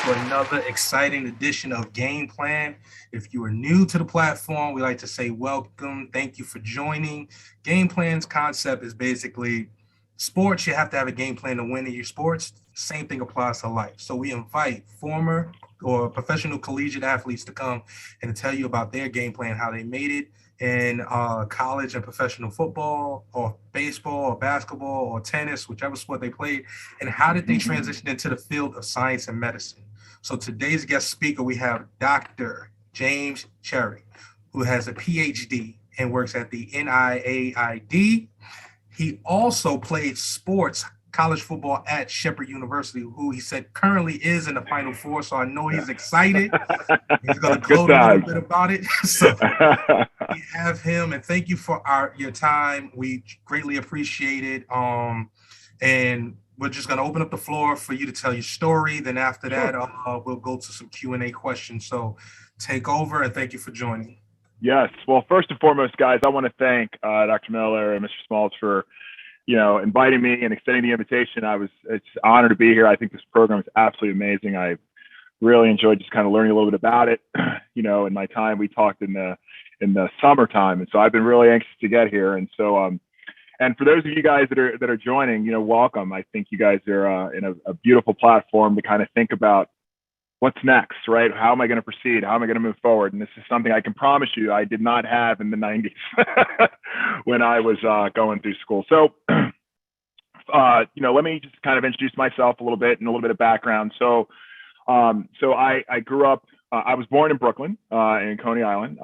to another exciting edition of Game Plan. If you are new to the platform, we like to say welcome. Thank you for joining. Game Plan's concept is basically sports. You have to have a game plan to win in your sports. Same thing applies to life. So we invite former or professional collegiate athletes to come and tell you about their game plan, how they made it in college and professional football or baseball or basketball or tennis, whichever sport they played, and how did they transition into the field of science and medicine. So today's guest speaker, we have Dr. James Cherry, who has a PhD and works at the NIAID. He also played sports, college football at Shepherd University, who he said currently is in the Final Four. So I know he's excited. He's going to gloat a little bit about it. So we have him, and thank you for your time. We greatly appreciate it. And we're just going to open up the floor for you to tell your story. Then after that, we'll go to some Q&A questions. So take over, and thank you for joining. Yes. Well, first and foremost, guys, I want to thank Dr. Miller and Mr. Smalls for inviting me and extending the invitation. It's an honor to be here. I think this program is absolutely amazing. I really enjoyed just kind of learning a little bit about it. In my time, we talked in the summertime, and so I've been really anxious to get here. And so, and for those of you guys that are joining, welcome. I think you guys are in a beautiful platform to kind of think about what's next, right? How am I going to proceed? How am I going to move forward? And this is something I can promise you I did not have in the 90s when I was going through school. So, let me just kind of introduce myself a little bit and a little bit of background. So I grew up, I was born in Brooklyn, in Coney Island.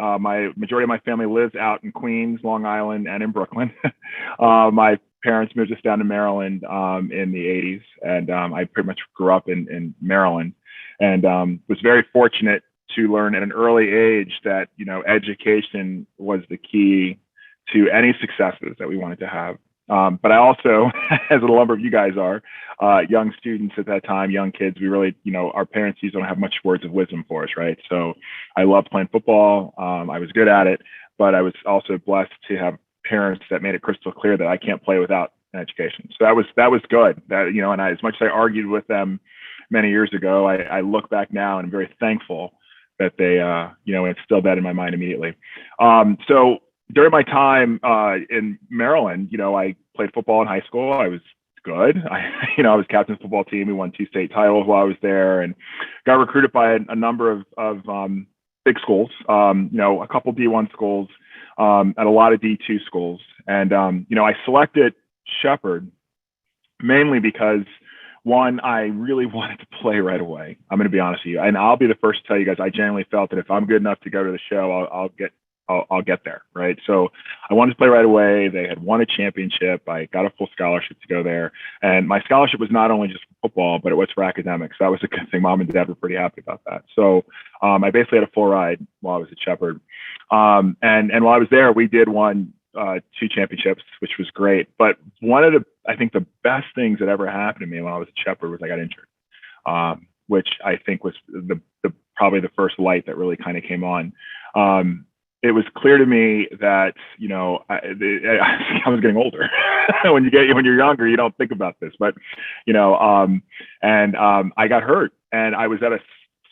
Majority of my family lives out in Queens, Long Island, and in Brooklyn. My parents moved us down to Maryland in the 80s, and I pretty much grew up in Maryland. And was very fortunate to learn at an early age that, education was the key to any successes that we wanted to have. But I also, as a number of you guys are, young students at that time, young kids, we really, our parents usually don't have much words of wisdom for us, right? So I loved playing football. I was good at it, but I was also blessed to have parents that made it crystal clear that I can't play without an education. So that was good. And as much as I argued with them many years ago, I look back now and I'm very thankful that they, instilled that in my mind immediately. So during my time in Maryland, I played football in high school. I was good. I was captain of the football team. We won 2 state titles while I was there, and got recruited by a number of big schools. A couple D1 schools, and a lot of D2 schools. And I selected Shepherd mainly because, one, I really wanted to play right away. I'm going to be honest with you, and I'll be the first to tell you guys, I genuinely felt that if I'm good enough to go to the show, I'll get there, right? So I wanted to play right away. They had won a championship. I got a full scholarship to go there, and my scholarship was not only just for football, but it was for academics. That was a good thing. Mom and Dad were pretty happy about that. So I basically had a full ride while I was at Shepherd, and while I was there, we did won 2 championships, which was great. But one of I think the best things that ever happened to me when I was at Shepherd was I got injured, which I think was probably the first light that really kind of came on. It was clear to me that, I was getting older. when you're younger, you don't think about this, but, I got hurt, and I was at a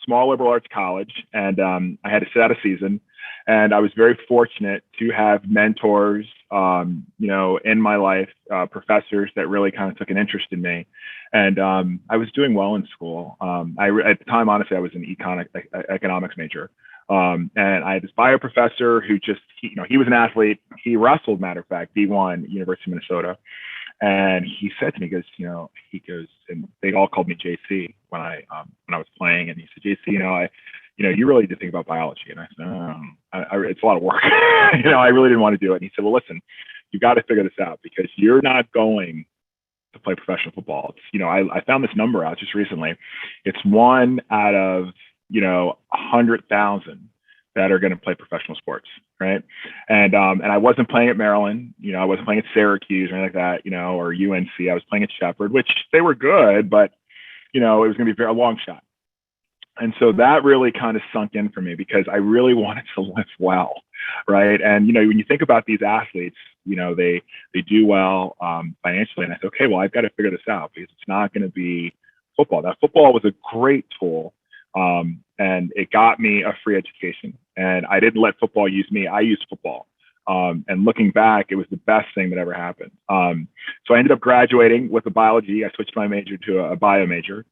small liberal arts college, and I had to sit out a season. And I was very fortunate to have mentors, in my life, professors that really kind of took an interest in me. And I was doing well in school. At the time, honestly, I was an economics major. And I had this bio professor who he was an athlete. He wrestled, matter of fact, D1, University of Minnesota. And he said to me, he goes, and they all called me JC when I was playing. And he said, JC, you really need to think about biology. And I said, it's a lot of work. I really didn't want to do it. And he said, well, listen, you got to figure this out because you're not going to play professional football. It's, I found this number out just recently. It's 1 out of, 100,000 that are going to play professional sports. Right. And I wasn't playing at Maryland, I wasn't playing at Syracuse or anything like that, or UNC. I was playing at Shepherd, which they were good, but, it was going to be a long shot. And so that really kind of sunk in for me because I really wanted to live well, right? And, when you think about these athletes, they do well financially. And I said, okay, well, I've got to figure this out because it's not going to be football. Now, football was a great tool And it got me a free education. And I didn't let football use me. I used football. And looking back, it was the best thing that ever happened. So I ended up graduating with a biology. I switched my major to a bio major.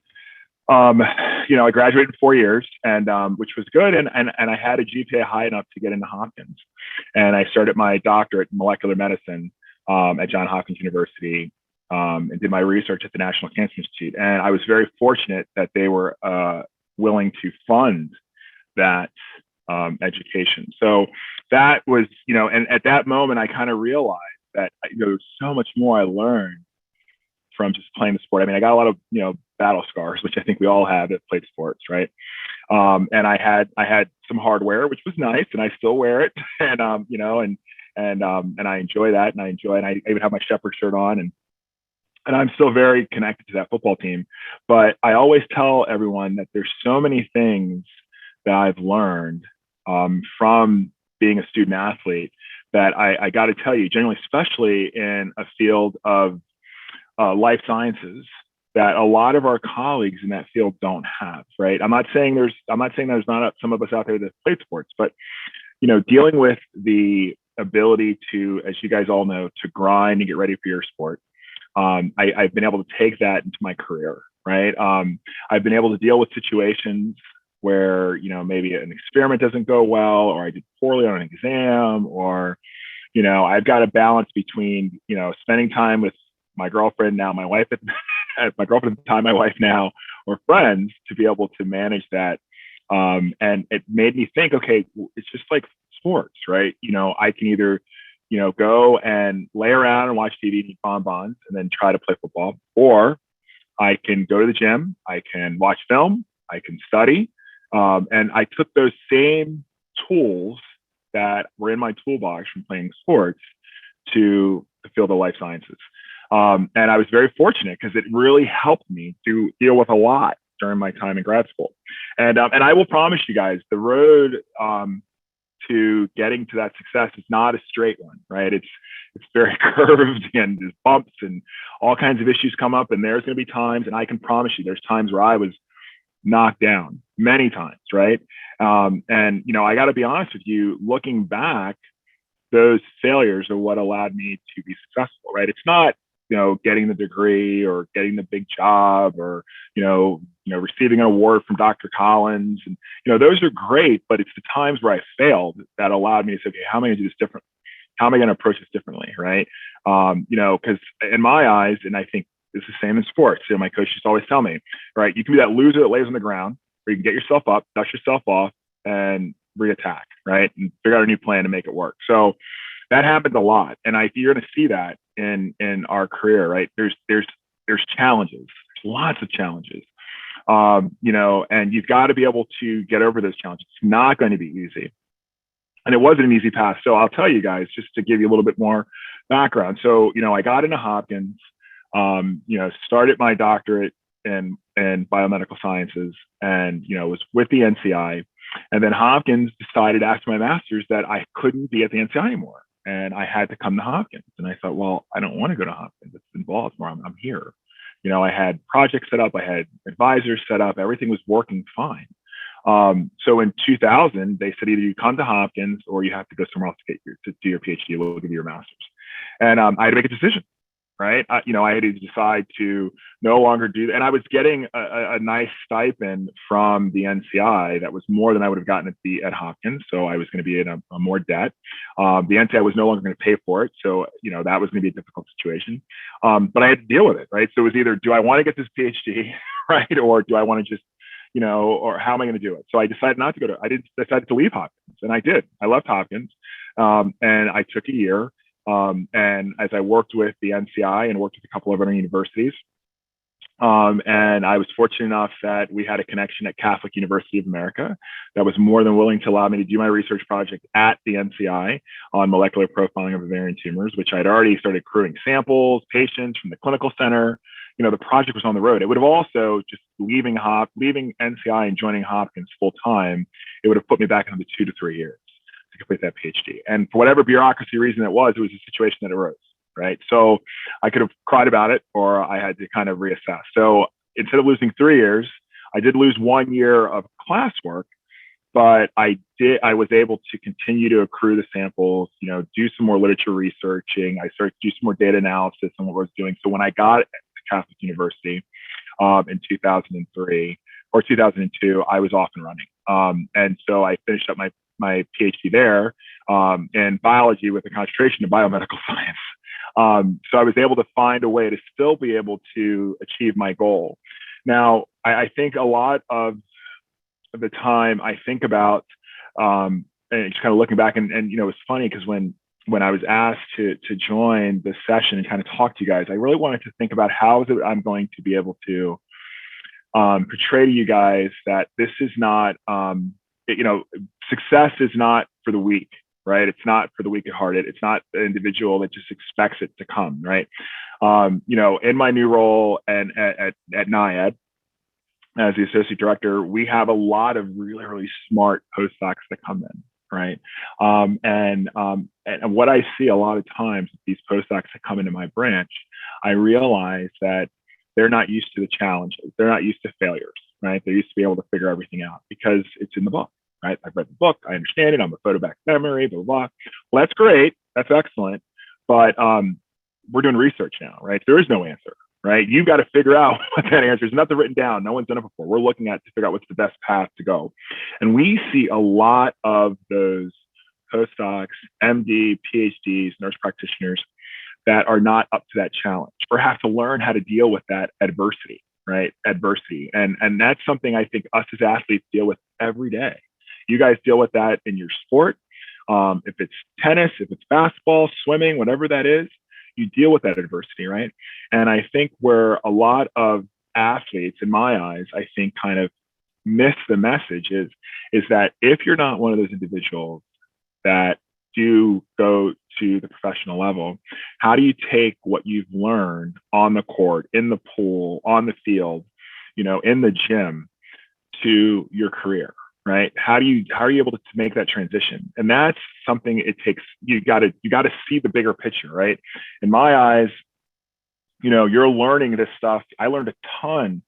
I graduated in 4 years, and which was good. And I had a GPA high enough to get into Hopkins. And I started my doctorate in molecular medicine at Johns Hopkins University, and did my research at the National Cancer Institute. And I was very fortunate that they were willing to fund that education. So that was, and at that moment, I kind of realized that there's so much more I learned from just playing the sport. I mean, I got a lot of, battle scars, which I think we all have that played sports, right? And I had some hardware, which was nice, and I still wear it, and I enjoy that, and I even have my Shepherd shirt on, and I'm still very connected to that football team. But I always tell everyone that there's so many things that I've learned from being a student athlete that I got to tell you, generally, especially in a field of life sciences, that a lot of our colleagues in that field don't have, right? I'm not saying there's not some of us out there that played sports, but dealing with the ability to, as you guys all know, to grind and get ready for your sport. I've been able to take that into my career, right? I've been able to deal with situations where, maybe an experiment doesn't go well, or I did poorly on an exam, or, I've got a balance between, spending time with my girlfriend, now my wife, my girlfriend at the time, my wife now, or friends, to be able to manage that. And it made me think, okay, it's just like sports, right? I can either, go and lay around and watch TV and eat bonbons and then try to play football, or I can go to the gym, I can watch film, I can study. And I took those same tools that were in my toolbox from playing sports to the field of life sciences. And I was very fortunate because it really helped me to deal with a lot during my time in grad school. And I will promise you guys, the road to getting to that success is not a straight one, right? It's very curved, and there's bumps and all kinds of issues come up. And there's going to be times, and I can promise you, there's times where I was knocked down many times, right? And I got to be honest with you, looking back, those failures are what allowed me to be successful, right? It's not getting the degree or getting the big job or, receiving an award from Dr. Collins. And, those are great, but it's the times where I failed that allowed me to say, okay, how am I going to do this differently? How am I going to approach this differently? Right. Because in my eyes, and I think it's the same in sports, my coaches always tell me, right, you can be that loser that lays on the ground, or you can get yourself up, dust yourself off, and reattack, right? And figure out a new plan to make it work. So that happens a lot. And you're going to see that in our career, right? There's challenges. There's lots of challenges. And you've got to be able to get over those challenges. It's not going to be easy. And it wasn't an easy path. So I'll tell you guys, just to give you a little bit more background. So, I got into Hopkins, started my doctorate in biomedical sciences, and, was with the NCI. And then Hopkins decided after my master's that I couldn't be at the NCI anymore. And I had to come to Hopkins. And I thought, well, I don't want to go to Hopkins. It's in Baltimore. I'm here. I had projects set up. I had advisors set up. Everything was working fine. So in 2000, they said either you come to Hopkins or you have to go somewhere else to do your PhD. We'll give you your master's. And I had to make a decision. Right. I had to decide to no longer do that. And I was getting a nice stipend from the NCI that was more than I would have gotten at Hopkins. So I was going to be in a more debt. The NCI was no longer going to pay for it. So, that was going to be a difficult situation. But I had to deal with it. Right. So it was either, do I want to get this PhD, right? Or do I want to just, or how am I going to do it? So I decided not to go to, I decided to leave Hopkins, and I did. I left Hopkins, and I took a year. And as I worked with the NCI and worked with a couple of other universities, and I was fortunate enough that we had a connection at Catholic University of America that was more than willing to allow me to do my research project at the NCI on molecular profiling of ovarian tumors, which I'd already started accruing samples, patients from the clinical center. The project was on the road. It would have also, just leaving NCI and joining Hopkins full time, it would have put me back into 2 to 3 years to complete that PhD. And for whatever bureaucracy reason it was a situation that arose, right? So I could have cried about it, or I had to kind of reassess. So instead of losing 3 years, I did lose 1 year of classwork, but I was able to continue to accrue the samples, do some more literature researching. I started to do some more data analysis on what I was doing. So when I got to Catholic University in 2003 or 2002, I was off and running. And so I finished up my PhD there in biology with a concentration in biomedical science. So I was able to find a way to still be able to achieve my goal. Now, I think a lot of the time I think about, and just kind of looking back, and it's funny because when I was asked to join the session and kind of talk to you guys, I really wanted to think about how is it I'm going to be able to portray to you guys that this is not, success is not for the weak, right? It's not for the weak at heart. It's not the individual that just expects it to come, right? In my new role and at NIAID, as the associate director, we have a lot of really, really smart postdocs that come in, right? And what I see a lot of times, these postdocs that come into my branch, I realize that they're not used to the challenges. They're not used to failures, right? They're used to be able to figure everything out because it's in the book, right? I've read the book, I understand it, I'm a photoback memory, blah, blah, blah. Well, that's great, that's excellent, but we're doing research now, right? There is no answer, right? You've got to figure out what that answer is. Nothing written down. No one's done it before. We're looking at to figure out what's the best path to go. And we see a lot of those postdocs, MD, PhDs, nurse practitioners that are not up to that challenge or have to learn how to deal with that adversity, right? Adversity. And that's something I think us as athletes deal with every day. You guys deal with that in your sport. If it's tennis, if it's basketball, swimming, whatever that is, you deal with that adversity, right? And I think where a lot of athletes, in my eyes, I think kind of miss the message is that if you're not one of those individuals that do go to the professional level, how do you take what you've learned on the court, in the pool, on the field, in the gym to your career? Right? How are you able to make that transition? And that's something it takes. You got to see the bigger picture, right? In my eyes, you're learning this stuff. I learned a ton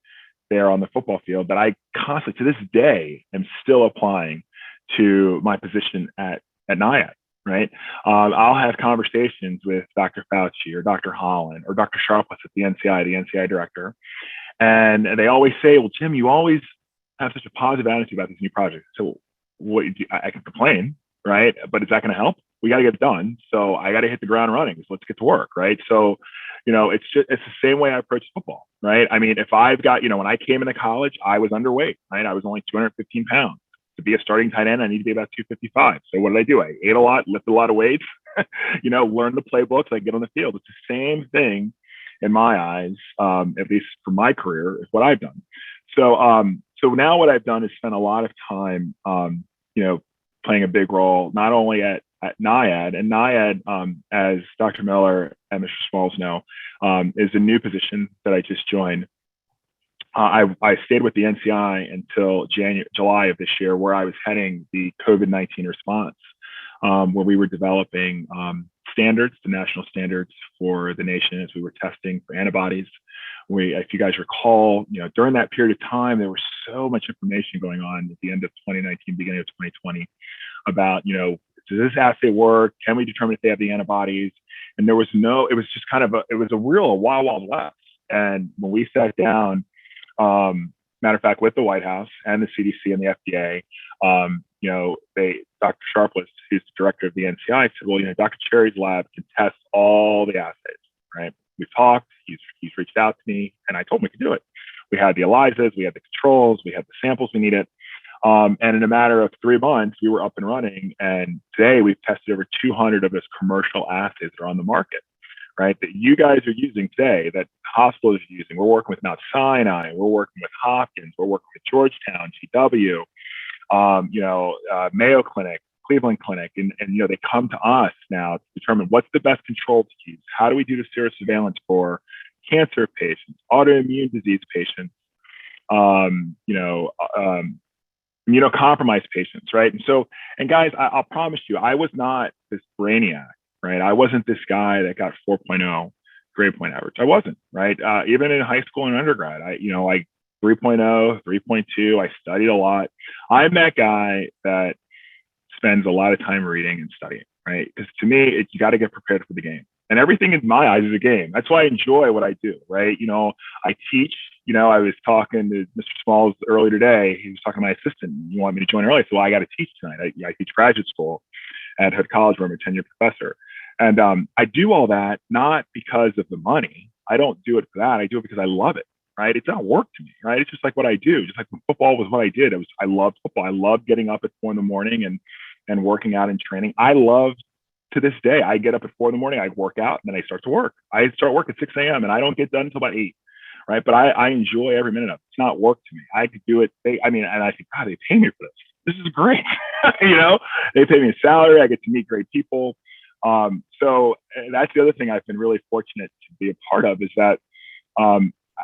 there on the football field that I constantly, to this day, am still applying to my position at NIAID, right? I'll have conversations with Dr. Fauci or Dr. Holland or Dr. Sharpless at the NCI director, and they always say, "Well, Jim, you always have such a positive attitude about this new project. So what I can complain, right? But is that going to help? We got to get it done. So I got to hit the ground running. So let's get to work, right? So, it's the same way I approach football, right? I mean, if I've got, when I came into college, I was underweight, right? I was only 215 pounds. To be a starting tight end, I need to be about 255. So what did I do? I ate a lot, lifted a lot of weights, learned the playbooks, I get on the field. It's the same thing in my eyes, at least for my career, is what I've done. So now what I've done is spend a lot of time, playing a big role, not only at NIAID, and NIAID, as Dr. Miller and Mr. Smalls know, is a new position that I just joined. I stayed with the NCI until July of this year, where I was heading the COVID-19 response, where we were developing standards, the national standards for the nation as we were testing for antibodies. If you guys recall, during that period of time, there was so much information going on at the end of 2019, beginning of 2020, about, does this assay work? Can we determine if they have the antibodies? And it was just kind of it was a real wild, wild west. And when we sat down, matter of fact, with the White House and the CDC and the FDA, Dr. Sharpless, who's the director of the NCI, said, well, Dr. Cherry's lab can test all the assays, right? We've talked, he's reached out to me, and I told him we could do it. We had the ELISAs, we had the controls, we had the samples we needed. And in a matter of 3 months, we were up and running. And today we've tested over 200 of those commercial assays that are on the market, right? That you guys are using today, that hospitals are using. We're working with Mount Sinai, we're working with Hopkins, we're working with Georgetown, GW, Mayo Clinic, Cleveland Clinic, and they come to us now to determine what's the best control to use. How do we do the serosurveillance for cancer patients, autoimmune disease patients, immunocompromised patients, right? And guys, I'll promise you, I was not this brainiac, right? I wasn't this guy that got 4.0 grade point average. I wasn't, right? Even in high school and undergrad, I 3.0, 3.2. I studied a lot. I'm that guy that spends a lot of time reading and studying, right? Because to me, you got to get prepared for the game. And everything in my eyes is a game. That's why I enjoy what I do, right? I teach. I was talking to Mr. Smalls earlier today. He was talking to my assistant. You want me to join early? So I got to teach tonight. I teach graduate school at Hood College, where I'm a tenured professor. And I do all that not because of the money. I don't do it for that. I do it because I love it, right? It's not work to me, right? It's just like what I do. Just like when football was what I did. I loved football. I loved getting up at 4 a.m. and working out and training. I love, to this day, I get up at 4 a.m. I work out, and then I start to work. I start work at 6 a.m. and I don't get done until about 8, right? But I enjoy every minute of it. It's not work to me. I could do it. And I think, God, they pay me for this. This is great. They pay me a salary. I get to meet great people. So that's the other thing I've been really fortunate to be a part of, is that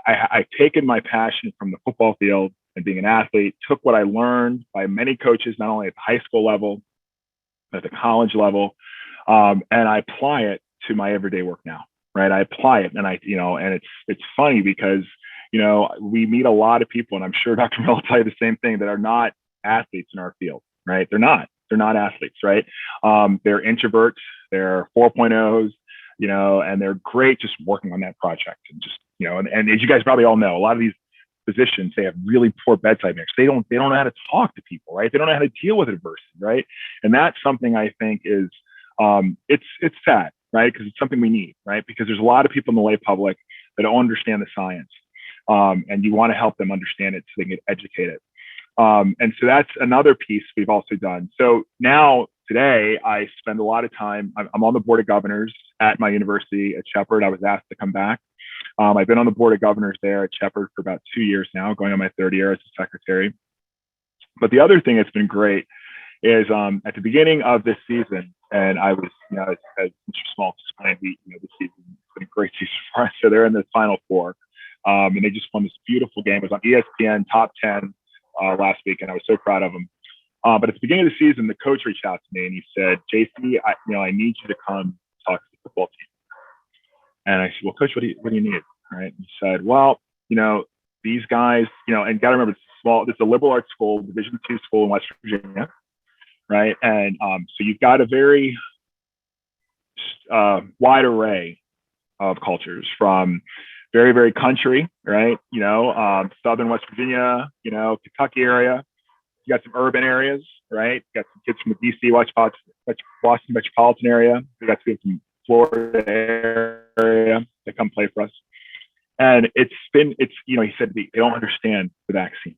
I've taken my passion from the football field and being an athlete, took what I learned by many coaches, not only at the high school level, but at the college level, and I apply it to my everyday work now, right? I apply it, and and it's funny because, we meet a lot of people, and I'm sure Dr. Mel will tell you the same thing, that are not athletes in our field, right? They're not athletes, right? They're introverts, they're 4.0s, and they're great just working on that project, and just, and as you guys probably all know, a lot of these physicians, they have really poor bedside manners. They don't know how to talk to people, right? They don't know how to deal with adversity, right? And that's something I think is, it's sad, right? Because it's something we need, right? Because there's a lot of people in the lay public that don't understand the science, and you want to help them understand it so they can get educated. And so that's another piece we've also done. So now today I spend a lot of time, I'm on the board of governors at my university at Shepherd. I was asked to come back. I've been on the board of governors there at Shepherd for about 2 years now, going on my 3rd year as a secretary. But the other thing that's been great is at the beginning of this season, and I was, as Mr. Small explained, this season has been a great season for us. So they're in the Final Four, and they just won this beautiful game. It was on ESPN top 10 last week, and I was so proud of them. But at the beginning of the season, the coach reached out to me and he said, "JC, I need you to come talk to the football team." And I said, "Well, coach, what do you need?" All right. And he said, "Well, these guys, and got to remember, it's a liberal arts school, Division II school in West Virginia, right? And so you've got a very wide array of cultures, from very, very country, right? Southern West Virginia, Kentucky area. You got some urban areas, right? You got some kids from the DC, Washington metropolitan area. You got some kids from Florida area that come play for us." And he said to me, they don't understand the vaccine,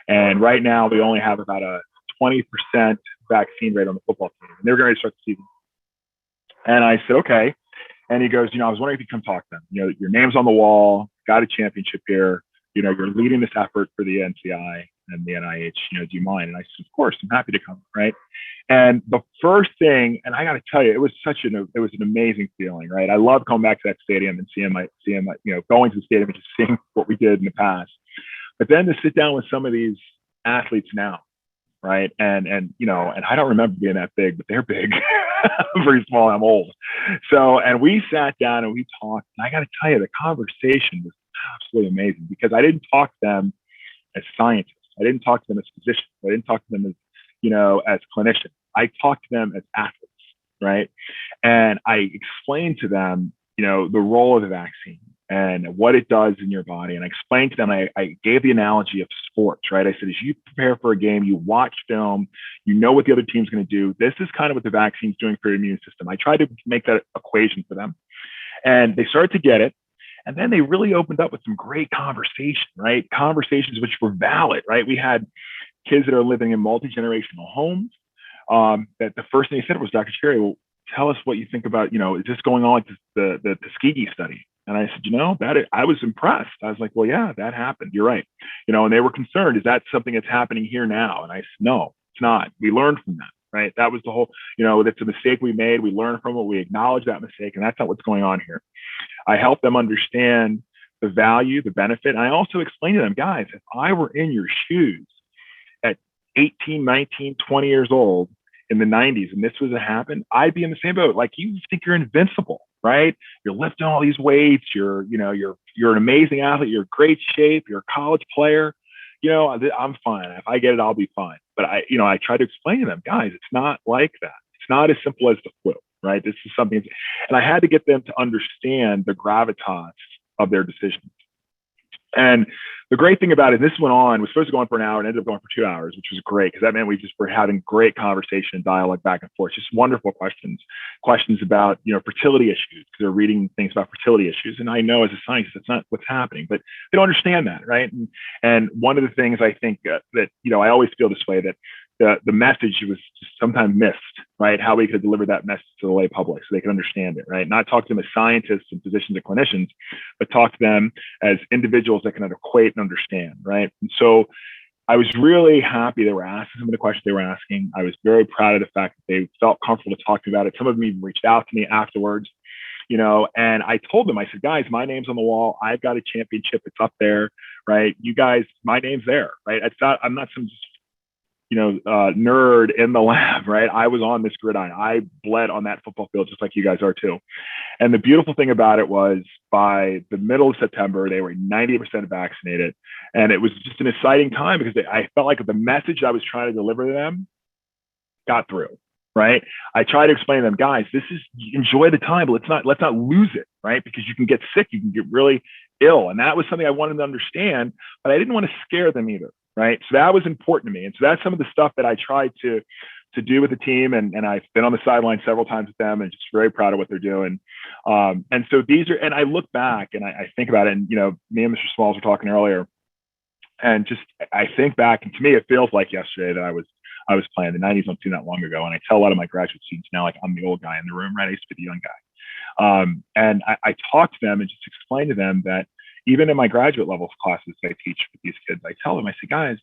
and right now we only have about a 20% vaccine rate on the football team, and they're going to start the season. And I said, "Okay." And he goes, "I was wondering if you come talk to them. Your name's on the wall, got a championship here. You're leading this effort for the NCI and the NIH. Do you mind?" And I said, "Of course, I'm happy to come." Right. And the first thing, and I got to tell you, it was an amazing feeling, right? I love coming back to that stadium and seeing my, going to the stadium and just seeing what we did in the past. But then to sit down with some of these athletes now, right? And I don't remember being that big, but they're big. I'm very small. I'm old. So, and we sat down and we talked. And I got to tell you, the conversation was absolutely amazing, because I didn't talk to them as scientists. I didn't talk to them as physicians. I didn't talk to them as, as clinicians. I talked to them as athletes, right? And I explained to them, the role of the vaccine and what it does in your body. And I explained to them, I gave the analogy of sports, right? I said, as you prepare for a game, you watch film, what the other team's going to do. This is kind of what the vaccine's doing for your immune system. I tried to make that equation for them, and they started to get it. And then they really opened up with some great conversation, right? Conversations which were valid, right? We had kids that are living in multi-generational homes. That the first thing they said was, "Dr. Cherry, well, tell us what you think about, is this going on like the Tuskegee study?" And I said, I was impressed. I was like, "Well, yeah, that happened. You're right." And they were concerned, "Is that something that's happening here now?" And I said, "No, it's not. We learned from that." Right. That was the whole, that's a mistake we made. We learned from it. We acknowledge that mistake. And that's not what's going on here. I help them understand the value, the benefit. And I also explain to them, guys, if I were in your shoes at 18, 19, 20 years old, in the 90s and this was to happen, I'd be in the same boat. Like, you think you're invincible, right? You're lifting all these weights. You're an amazing athlete. You're in great shape. You're a college player. I'm fine. If I get it, I'll be fine. But I try to explain to them, guys, it's not like that. It's not as simple as the flu, right? This is something, and I had to get them to understand the gravitas of their decisions. And the great thing about it, this was supposed to go on for an hour and ended up going for 2 hours, which was great, because that meant we just were having great conversation and dialogue back and forth. Just wonderful questions about, fertility issues, because they're reading things about fertility issues. And I know as a scientist, that's not what's happening, but they don't understand that, right? And one of the things I think that, I always feel this way, that the message was just sometimes missed, right? How we could deliver that message to the lay public so they could understand it, right? Not talk to them as scientists and physicians and clinicians, but talk to them as individuals that can equate and understand, right? And so I was really happy they were asking some of the questions they were asking. I was very proud of the fact that they felt comfortable to talk to me about it. Some of them even reached out to me afterwards, and I told them, I said, guys, my name's on the wall. I've got a championship. It's up there, right? You guys, my name's there, right? I'm not some nerd in the lab, right? I was on this gridiron. I bled on that football field just like you guys are too. And the beautiful thing about it was, by the middle of September, they were 90% vaccinated. And it was just an exciting time, because I felt like the message I was trying to deliver to them got through, right? I try to explain to them, guys, enjoy the time, but let's not lose it, right? Because you can get sick, you can get really ill. And that was something I wanted them to understand, but I didn't want to scare them either. Right. So that was important to me. And so that's some of the stuff that I tried to do with the team. And I've been on the sideline several times with them, and just very proud of what they're doing. And so and I look back and I think about it, and, me and Mr. Smalls were talking earlier, and just, I think back, and to me, it feels like yesterday that I was playing. The 90s don't seem that long ago. And I tell a lot of my graduate students now, like, I'm the old guy in the room, right? I used to be the young guy. And I talk to them and just explain to them that, even in my graduate level classes that I teach with these kids, I tell them, I say, guys,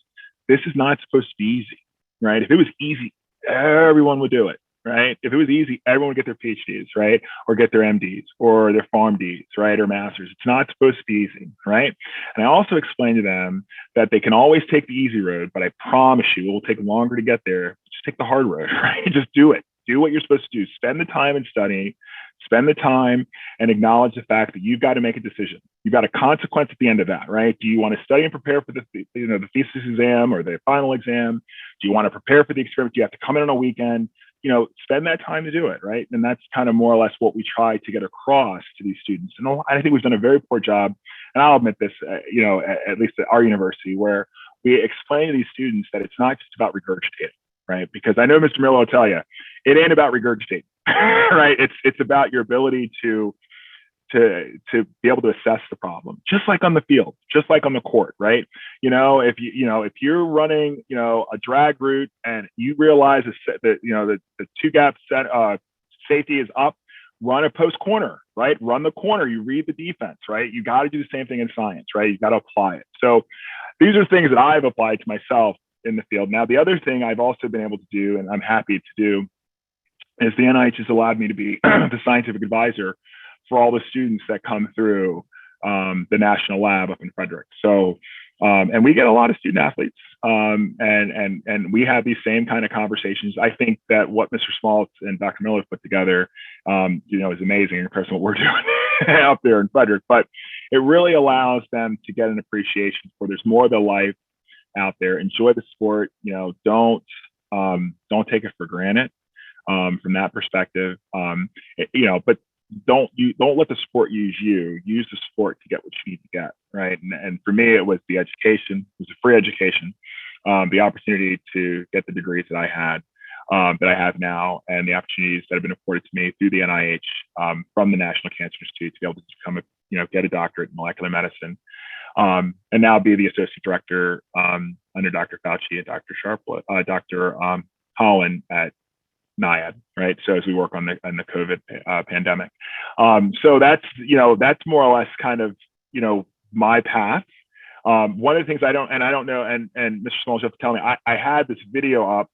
this is not supposed to be easy, right? If it was easy, everyone would do it, right? If it was easy, everyone would get their PhDs, right? Or get their MDs or their PharmDs, right? Or masters. It's not supposed to be easy, right? And I also explain to them that they can always take the easy road, but I promise you, it will take longer to get there. Just take the hard road, right? Just do it. Do what you're supposed to do. Spend the time in studying. Spend the time and acknowledge the fact that you've got to make a decision. You've got a consequence at the end of that, right? Do you want to study and prepare for the thesis exam or the final exam? Do you want to prepare for the experiment? Do you have to come in on a weekend? Spend that time to do it, right? And that's kind of more or less what we try to get across to these students. And I think we've done a very poor job, and I'll admit this, at least at our university, where we explain to these students that it's not just about regurgitating, right? Because I know Mr. Miller will tell you, it ain't about regurgitating, right? It's about your ability to be able to assess the problem, just like on the field, just like on the court, right? If you're running, a drag route and you realize that the two gap safety is up, run a post corner, right? Run the corner. You read the defense, right? You got to do the same thing in science, right? You got to apply it. So these are things that I've applied to myself in the field. Now, the other thing I've also been able to do, and I'm happy to do, is the NIH has allowed me to be the scientific advisor for all the students that come through the national lab up in Frederick. So, and we get a lot of student athletes, and we have these same kind of conversations. I think that what Mr. Smaltz and Dr. Miller put together, is amazing in comparison to what we're doing out there in Frederick. But it really allows them to get an appreciation for there's more to life out there. Enjoy the sport. Don't take it for granted from that perspective. But don't let the sport use you. Use the sport to get what you need to get, right? And for me, it was the education. It was a free education, the opportunity to get the degrees that I had, that I have now, and the opportunities that have been afforded to me through the NIH, from the National Cancer Institute, to be able to become get a doctorate in molecular medicine, and now be the associate director under Dr. Fauci and Dr. Holland at NIAID, right? So as we work on the COVID pandemic, so that's more or less kind of my path. One of the things I don't know, and Mr. Smalls, you have to tell me, I had this video up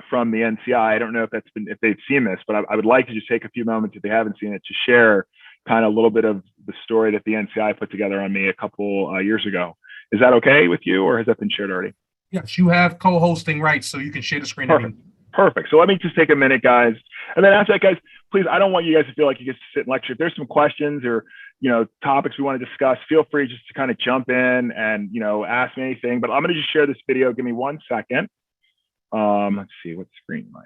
from the NCI. I don't know if they've seen this, but I would like to just take a few moments, if they haven't seen it, to share kind of a little bit of the story that the NCI put together on me a couple years ago. Is that okay with you, or has that been shared already? Yes, you have co-hosting rights, so you can share the screen. Perfect. So let me just take a minute, guys. And then after that, guys, please, I don't want you guys to feel like you get to sit and lecture. If there's some questions or, topics we want to discuss, feel free just to kind of jump in and, ask me anything. But I'm going to just share this video. Give me 1 second. Let's see, what screen am I at?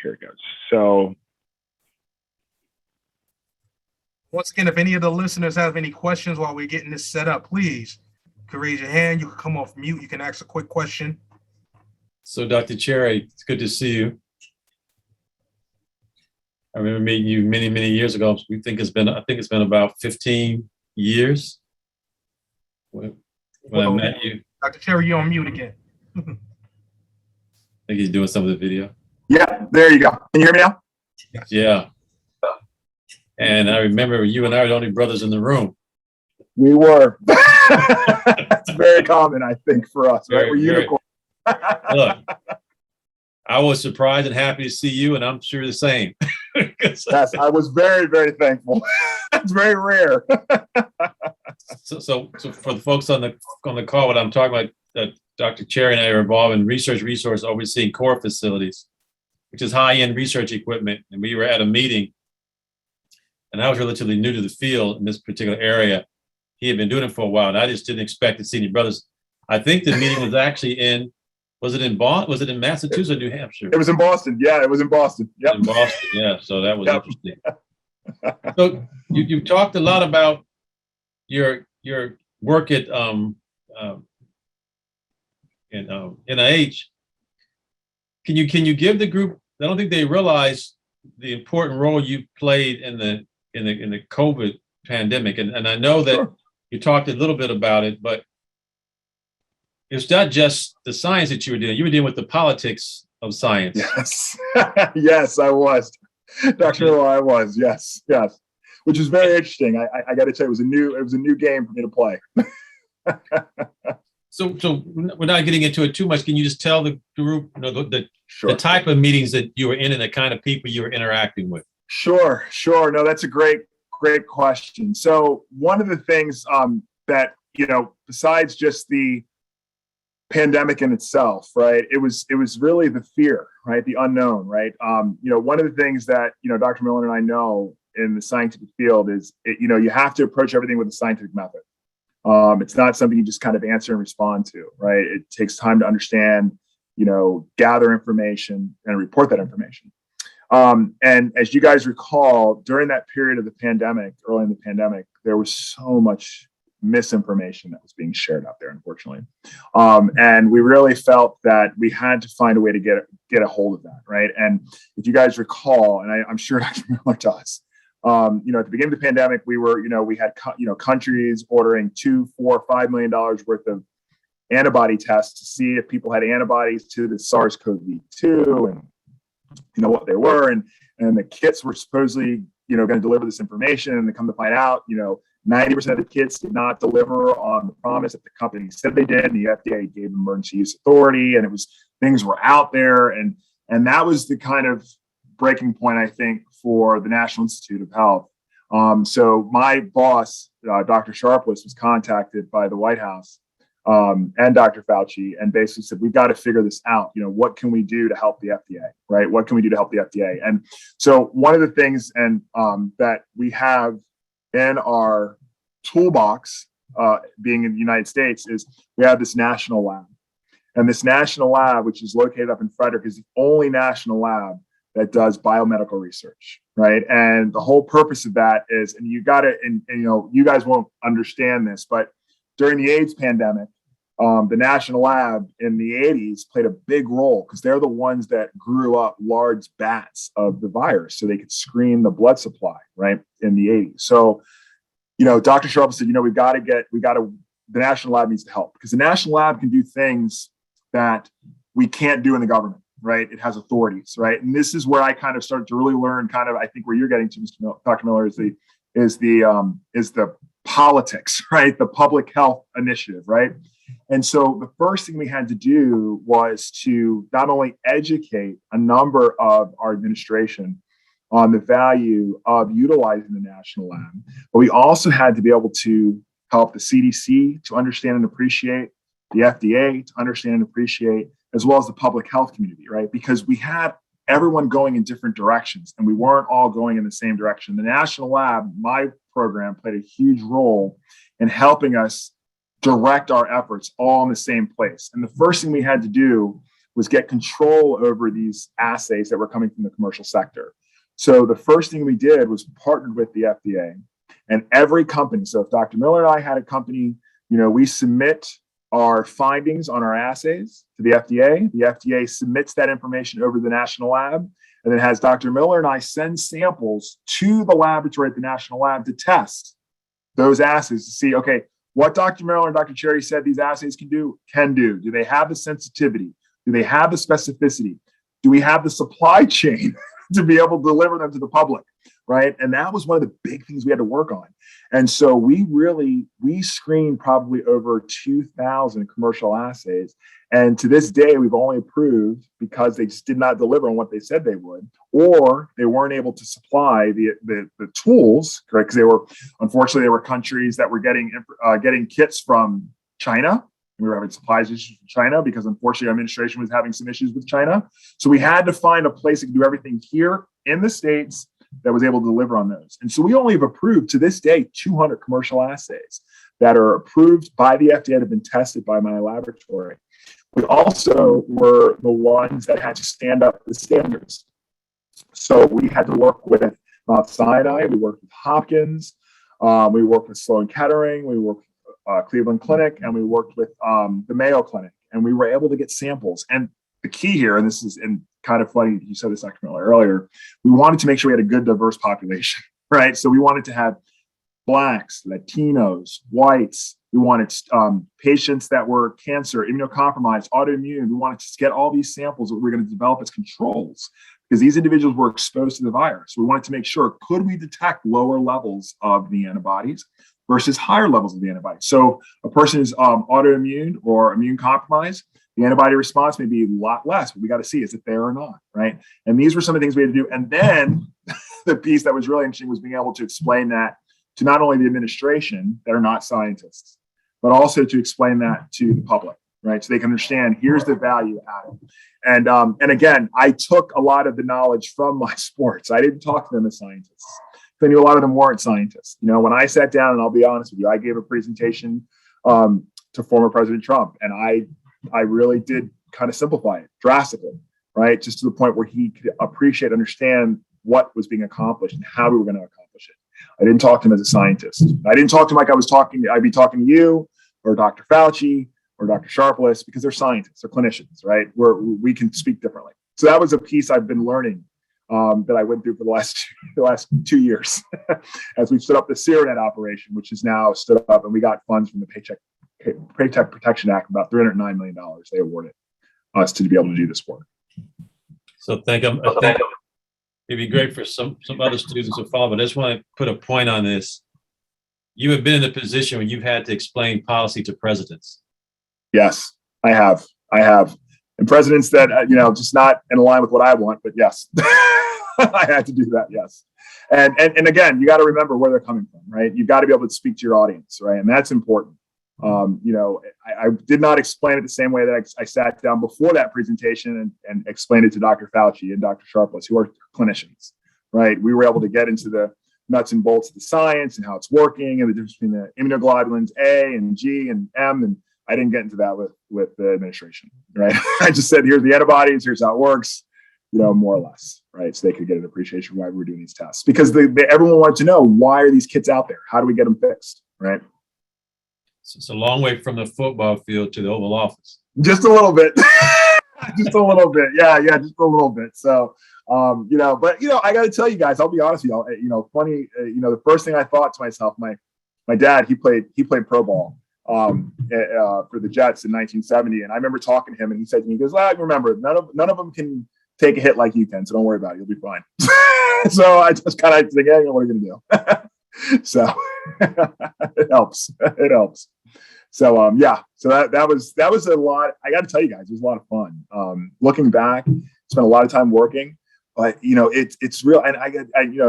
Here it goes. So once again, if any of the listeners have any questions while we're getting this set up, please you can raise your hand. You can come off mute. You can ask a quick question. So, Dr. Cherry, it's good to see you. I remember meeting you many, many years ago. I think it's been about 15 years when I met you. Dr. Cherry, you're on mute again. I think he's doing some of the video. Yeah, there you go. Can you hear me now? Yes. Yeah. And I remember you and I were the only brothers in the room. We were. It's very common, I think, for us, right? We're unicorns. Look, I was surprised and happy to see you, and I'm sure the same. Yes, I was very, very thankful. It's very rare. So for the folks on the call, what I'm talking about, Dr. Cherry and I are involved in resource overseeing core facilities, which is high-end research equipment. And we were at a meeting, and I was relatively new to the field in this particular area. He had been doing it for a while, and I just didn't expect to see any brothers. I think the meeting was actually was it in Massachusetts or New Hampshire? It was in Boston. Yeah, it was in Boston. Yep. In Boston, yeah. So that was interesting. So you talked a lot about your work at NIH. Can you give the group? I don't think they realize the important role you played in the COVID pandemic, and I know that Sure. You talked a little bit about it, but it's not just the science that you were doing. You were dealing with the politics of science. Yes. Yes, I was. Dr. Miller, I was. Yes. Yes. Which is very interesting. I got to tell you, it was a new game for me to play. So we're not getting into it too much. Can you just tell the group, Sure. the type of meetings that you were in and the kind of people you were interacting with? Sure. No, that's a great question. So one of the things that, besides just the pandemic in itself, right, it was really the fear, right, the unknown, right. One of the things that, Dr. Miller and I know in the scientific field is, you have to approach everything with a scientific method. It's not something you just kind of answer and respond to, right? It takes time to understand, gather information and report that information. And as you guys recall, during that period of the pandemic, early in the pandemic, there was so much misinformation that was being shared out there, unfortunately. And we really felt that we had to find a way to get a hold of that, right? And if you guys recall, and I'm sure Dr. Miller does, at the beginning of the pandemic, we had countries ordering $2, $4, $5 million worth of antibody tests to see if people had antibodies to the SARS-CoV-2 and what they were, and the kits were supposedly going to deliver this information, and to come to find out 90% of the kits did not deliver on the promise that the company said they did, and the FDA gave emergency use authority, and things were out there, and that was the kind of breaking point, I think, for the National Institute of Health. So my boss, Dr. Sharpless, was contacted by the White House and Dr. Fauci, and basically said, we've got to figure this out. What can we do to help the FDA, right? What can we do to help the FDA? And so one of the things that we have in our toolbox, being in the United States, is we have this national lab. And this national lab, which is located up in Frederick, is the only national lab that does biomedical research, right? And the whole purpose of that is, and you guys won't understand this, but during the AIDS pandemic, the national lab in the 80s played a big role because they're the ones that grew up large bats of the virus so they could screen the blood supply, right, in the 80s. So, Dr. Sharp said, the national lab needs to help, because the national lab can do things that we can't do in the government, right? It has authorities, right? And this is where I kind of started to really learn I think where you're getting to, Dr. Miller, is the politics, right? The public health initiative, right? And so the first thing we had to do was to not only educate a number of our administration on the value of utilizing the national lab, but we also had to be able to help the CDC to understand and appreciate, the FDA to understand and appreciate, as well as the public health community, right? Because we had everyone going in different directions and we weren't all going in the same direction. The national lab, my program, played a huge role in helping us direct our efforts all in the same place. And the first thing we had to do was get control over these assays that were coming from the commercial sector. So the first thing we did was partnered with the FDA and every company. So if Dr. Miller and I had a company, we submit our findings on our assays to the FDA. The FDA submits that information over to the national lab, and then has Dr. Miller and I send samples to the laboratory at the national lab to test those assays to see, okay, what Dr. Miller and Dr. Cherry said these assays can do. Do they have the sensitivity? Do they have the specificity? Do we have the supply chain to be able to deliver them to the public, right? And that was one of the big things we had to work on. And so we screened probably over 2,000 commercial assays. And to this day, we've only approved because they just did not deliver on what they said they would, or they weren't able to supply the tools, correct? Because unfortunately, there were countries that were getting kits from China. We were having supplies issues from China because unfortunately our administration was having some issues with China. So we had to find a place that could do everything here in the States that was able to deliver on those. And so we only have approved to this day 200 commercial assays that are approved by the FDA and have been tested by my laboratory. We also were the ones that had to stand up the standards. So we had to work with Mount Sinai, we worked with Hopkins, we worked with Sloan Kettering, we worked with Cleveland Clinic, and we worked with the Mayo Clinic, and we were able to get samples. And the key here, and this is kind of funny, you said this, Dr. Miller, earlier, we wanted to make sure we had a good diverse population, right? So we wanted to have Blacks, Latinos, whites. We wanted patients that were cancer, immunocompromised, autoimmune. We wanted to get all these samples that we were going to develop as controls because these individuals were exposed to the virus. We wanted to make sure, could we detect lower levels of the antibodies versus higher levels of the antibodies? So a person is autoimmune or immune compromised, the antibody response may be a lot less, but we got to see, is it there or not, right? And these were some of the things we had to do. And then the piece that was really interesting was being able to explain that to not only the administration that are not scientists, but also to explain that to the public, right? So they can understand, here's the value added. And again, I took a lot of the knowledge from my sports. I didn't talk to them as scientists. I knew a lot of them weren't scientists. When I sat down, and I'll be honest with you, I gave a presentation to former President Trump, and I really did kind of simplify it drastically, right? Just to the point where he could appreciate, understand what was being accomplished and how we were going to accomplish it. I didn't talk to him as a scientist. I didn't talk to him like I'd be talking to you or Dr. Fauci or Dr. Sharpless, because they're scientists, they're clinicians, right? We can speak differently. So that was a piece I've been learning that I went through for the last 2 years as we stood up the SeroNet operation, which is now stood up, and we got funds from the Paycheck Protection Act, about $309 million. They awarded us to be able to do this work. So I think it'd be great for some other students to follow, but I just want to put a point on this. You have been in a position where you've had to explain policy to presidents. Yes, I have. And presidents that, just not in line with what I want, but yes, I had to do that. Yes. And again, you got to remember where they're coming from, right? You've got to be able to speak to your audience, right? And that's important. I did not explain it the same way that I sat down before that presentation and explained it to Dr. Fauci and Dr. Sharpless, who are clinicians, right? We were able to get into the nuts and bolts of the science and how it's working and the difference between the immunoglobulins A and G and M. And I didn't get into that with the administration, right? I just said, here's the antibodies, here's how it works, more or less, right? So they could get an appreciation why we're doing these tests, because everyone wanted to know, why are these kits out there? How do we get them fixed, right? It's a long way from the football field to the Oval Office. Just a little bit. Just a little bit. Yeah, just a little bit. So, but I got to tell you guys, I'll be honest with you, funny, the first thing I thought to myself, my dad, he played pro ball for the Jets in 1970. And I remember talking to him, and he said to me, he goes, remember, none of them can take a hit like you can. So don't worry about it. You'll be fine. So I just kind of think, hey, what are you going to do? So it helps. So so that was a lot. I got to tell you guys, it was a lot of fun. Looking back, spent a lot of time working, but it's real. And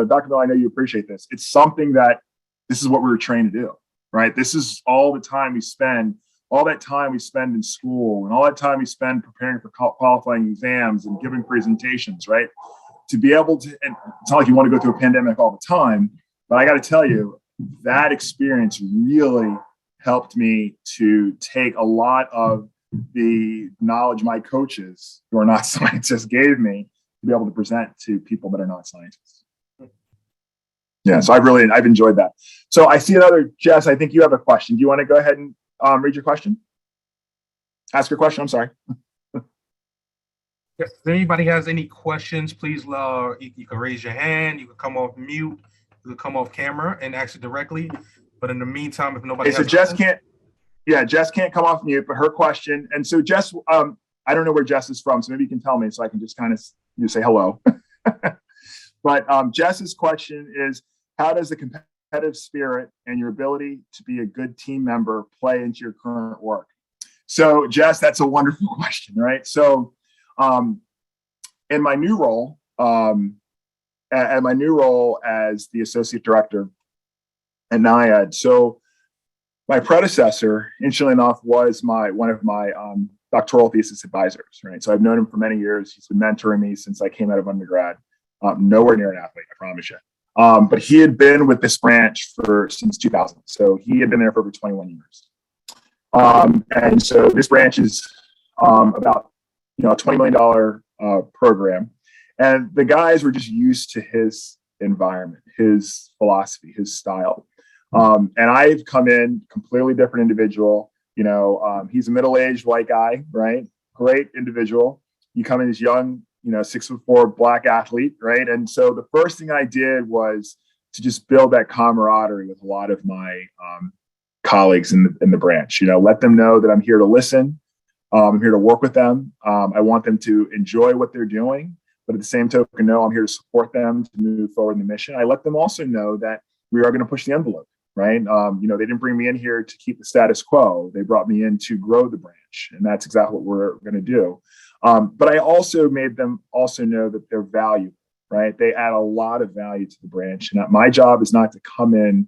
Dr. Miller, I know you appreciate this. It's something that this is what we were trained to do, right? This is all the time we spend all that time we spend in school and all that time we spend preparing for qualifying exams and giving presentations, right? To be able to, and it's not like you want to go through a pandemic all the time, but I got to tell you, that experience really helped me to take a lot of the knowledge my coaches who are not scientists gave me to be able to present to people that are not scientists. Yeah, so I've enjoyed that. So I see another, Jess, I think you have a question. Do you want to go ahead and read your question? Ask your question, I'm sorry. If anybody has any questions, please, you can raise your hand, you can come off mute, you can come off camera and ask it directly. But in the meantime, if nobody has so Jess can't come off mute, but her question, and so Jess, I don't know where Jess is from, so maybe you can tell me so I can just kind of say hello. But Jess's question is, how does the competitive spirit and your ability to be a good team member play into your current work? So Jess, that's a wonderful question, right? So in my new role, as the associate director at NIAID, so my predecessor, interestingly enough, was one of my doctoral thesis advisors, right? So I've known him for many years. He's been mentoring me since I came out of undergrad. Nowhere near an athlete, I promise you. But he had been with this branch since 2000. So he had been there for over 21 years. And so this branch is about a $20 million program. And the guys were just used to his environment, his philosophy, his style. And I've come in completely different individual. He's a middle-aged white guy, right? Great individual. You come in as young, 6'4" black athlete, right? And so the first thing I did was to just build that camaraderie with a lot of my colleagues in the branch. Let them know that I'm here to listen. I'm here to work with them. I want them to enjoy what they're doing, but at the same token, I'm here to support them to move forward in the mission. I let them also know that we are going to push the envelope, right? They didn't bring me in here to keep the status quo. They brought me in to grow the branch, and that's exactly what we're going to do. But I also made them also know that they're valuable, right? They add a lot of value to the branch, and my job is not to come in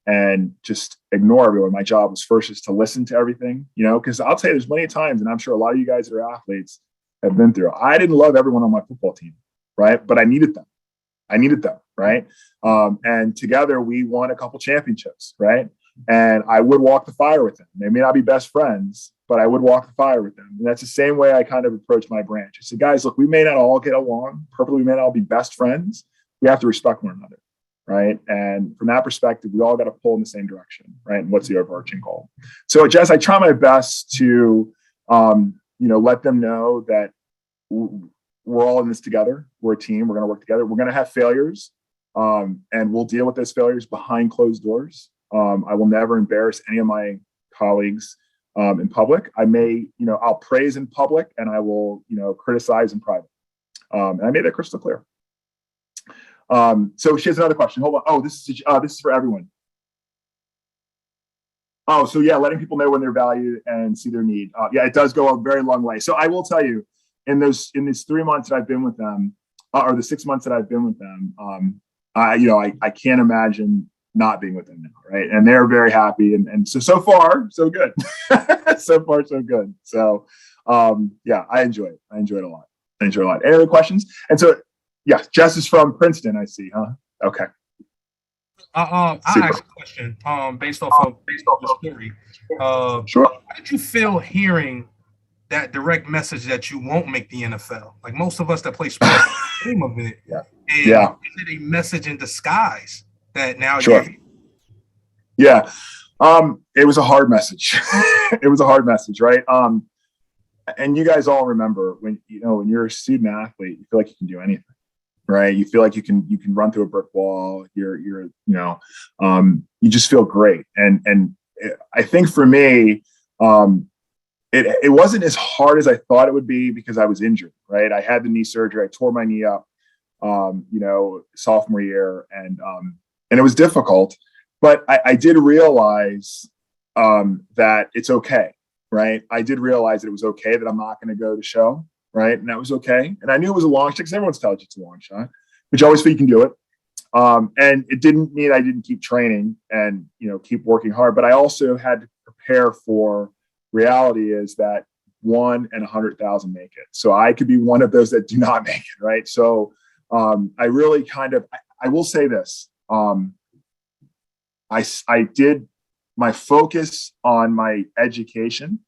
and just ignore everyone. My job was first is to listen to everything, because I'll tell you, there's many times, and I'm sure a lot of you guys that are athletes have been through. I didn't love everyone on my football team, right? But I needed them. Right? And together we won a couple championships, right? And I would walk the fire with them. They may not be best friends, but I would walk the fire with them. And that's the same way I kind of approach my branch. I said, guys, look, we may not all get along perfectly. We may not all be best friends. We have to respect one another, right? And from that perspective, we all got to pull in the same direction, right? And what's the overarching goal? So, Jess, I try my best to, let them know that we're all in this together. We're a team. We're going to work together. We're going to have failures, and we'll deal with those failures behind closed doors. I will never embarrass any of my colleagues in public. I may, I'll praise in public, and I will, criticize in private. And I made that crystal clear. So she has another question. Hold on. Oh, this is for everyone. Oh, so yeah, letting people know when they're valued and see their need. Yeah, it does go a very long way. So I will tell you, in these 3 months that I've been with them, or the 6 months that I've been with them, I can't imagine not being with them now, right? And they're very happy, and so far so good. So far so good. So yeah, I enjoy it. I enjoy it a lot. Any other questions? And so yeah, Jess is from Princeton, I see, huh? Okay. I'll ask a question based off of the story. Sure. How did you feel hearing that direct message that you won't make the NFL? Like most of us that play sports dream of it. Yeah. And Yeah. is it a message in disguise that now Sure. Yeah. It was a hard message. It was a hard message, right? And you guys all remember when you're a student athlete, you feel like you can do anything, right? You feel like you can run through a brick wall. You just feel great. And I think for me, it wasn't as hard as I thought it would be because I was injured, right? I had the knee surgery. I tore my knee up, sophomore year, and it was difficult. But I did realize that it's okay, right? I did realize that it was okay that I'm not going to go to the show, right? And that was okay. And I knew it was a long shot because everyone's tells you it's a long shot, but you always feel you can do it. And it didn't mean I didn't keep training and keep working hard, but I also had to prepare for reality is that 1 in 100,000 make it. So I could be one of those that do not make it, right? So I really I will say this. I did my focus on my education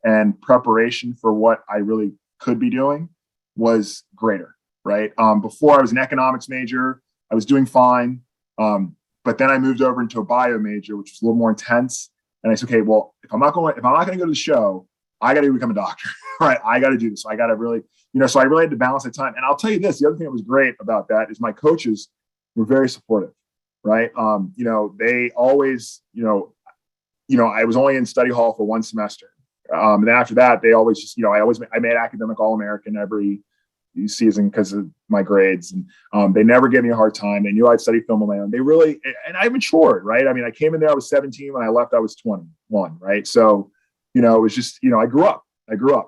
and preparation for what I really could be doing was greater, right? Before I was an economics major, I was doing fine. But then I moved over into a bio major, which was a little more intense. And I said, okay, well, if I'm not going to go to the show, I got to become a doctor, right? I got to do this. I got to really, so I really had to balance the time. And I'll tell you this, the other thing that was great about that is my coaches were very supportive, right? They always, I was only in study hall for 1 semester. And then after that, they always just, I made academic All-American every season because of my grades. And they never gave me a hard time. They knew I'd study film on my own. They really, and I matured, right? I mean, I came in there, I was 17. When I left, I was 21, right? So, it was just, I grew up.